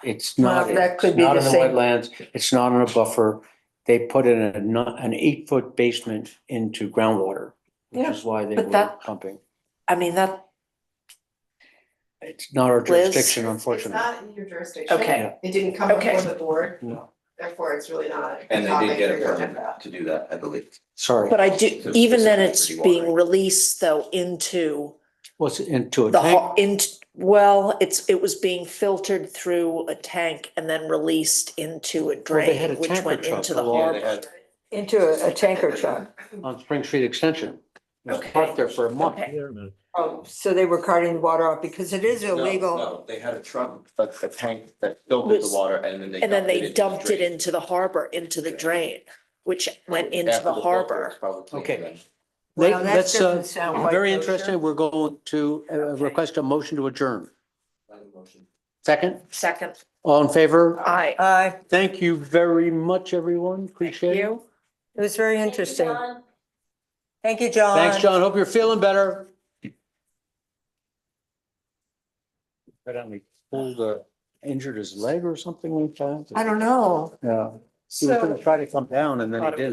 [SPEAKER 1] It's not,
[SPEAKER 2] Well, that
[SPEAKER 1] it's
[SPEAKER 2] could be
[SPEAKER 1] not
[SPEAKER 2] the
[SPEAKER 1] in the
[SPEAKER 2] same.
[SPEAKER 1] wetlands, it's not in a buffer. They put in an 8-foot basement into groundwater, which
[SPEAKER 2] Yeah,
[SPEAKER 1] is why they
[SPEAKER 5] but
[SPEAKER 1] were
[SPEAKER 5] that-
[SPEAKER 1] pumping.
[SPEAKER 5] I mean, that,
[SPEAKER 1] It's not our
[SPEAKER 5] Liz?
[SPEAKER 1] jurisdiction,
[SPEAKER 6] It's
[SPEAKER 1] unfortunately.
[SPEAKER 6] not in your jurisdiction.
[SPEAKER 5] Okay.
[SPEAKER 6] It didn't come
[SPEAKER 5] Okay.
[SPEAKER 6] before the board,
[SPEAKER 1] No,
[SPEAKER 6] therefore it's really not. a
[SPEAKER 7] And they
[SPEAKER 6] topic
[SPEAKER 7] did get
[SPEAKER 6] for
[SPEAKER 7] a
[SPEAKER 6] your
[SPEAKER 7] permit
[SPEAKER 6] agenda.
[SPEAKER 7] to do that, I believe.
[SPEAKER 1] sorry.
[SPEAKER 5] but I do,
[SPEAKER 7] So
[SPEAKER 5] even then
[SPEAKER 7] specifically
[SPEAKER 5] it's
[SPEAKER 7] for
[SPEAKER 5] being
[SPEAKER 7] dewatering.
[SPEAKER 5] released though into
[SPEAKER 1] What's into a
[SPEAKER 5] the,
[SPEAKER 1] tank?
[SPEAKER 5] well, it was being filtered through a tank and then released into a
[SPEAKER 1] they had a
[SPEAKER 5] drain, which
[SPEAKER 1] tanker
[SPEAKER 5] went
[SPEAKER 1] truck
[SPEAKER 5] into the
[SPEAKER 1] along-
[SPEAKER 7] Yeah, they
[SPEAKER 5] harbor.
[SPEAKER 7] had,
[SPEAKER 2] Into a tanker truck.
[SPEAKER 1] On Spring Street Extension. It was
[SPEAKER 5] Okay.
[SPEAKER 1] parked there for a month.
[SPEAKER 5] Okay.
[SPEAKER 2] Oh, so they were carting water off because it is illegal.
[SPEAKER 7] No, they had a truck, a tank that filtered the
[SPEAKER 5] Was-
[SPEAKER 7] water and then they.
[SPEAKER 5] And then they
[SPEAKER 7] into
[SPEAKER 5] dumped
[SPEAKER 7] the
[SPEAKER 5] it
[SPEAKER 7] drain.
[SPEAKER 5] into the harbor, into the drain, which went into
[SPEAKER 7] After
[SPEAKER 5] the
[SPEAKER 7] filter,
[SPEAKER 5] harbor.
[SPEAKER 7] it's probably cleaner
[SPEAKER 1] Okay.
[SPEAKER 7] then.
[SPEAKER 2] Well, that
[SPEAKER 1] Let's,
[SPEAKER 2] doesn't sound quite
[SPEAKER 1] very
[SPEAKER 2] kosher.
[SPEAKER 1] interesting. We're going to request a motion to adjourn. Second,
[SPEAKER 5] Second,
[SPEAKER 1] all in favor?
[SPEAKER 5] aye.
[SPEAKER 1] Thank you very much, everyone. Appreciate it.
[SPEAKER 5] You?
[SPEAKER 2] It was very interesting. Thank you, John.
[SPEAKER 1] Thanks, John. Hope you're feeling better. Evidently pulled, injured his leg or something like that.
[SPEAKER 2] I don't know.
[SPEAKER 1] Yeah. He was gonna try to come down and then he
[SPEAKER 5] Thought it
[SPEAKER 1] didn't.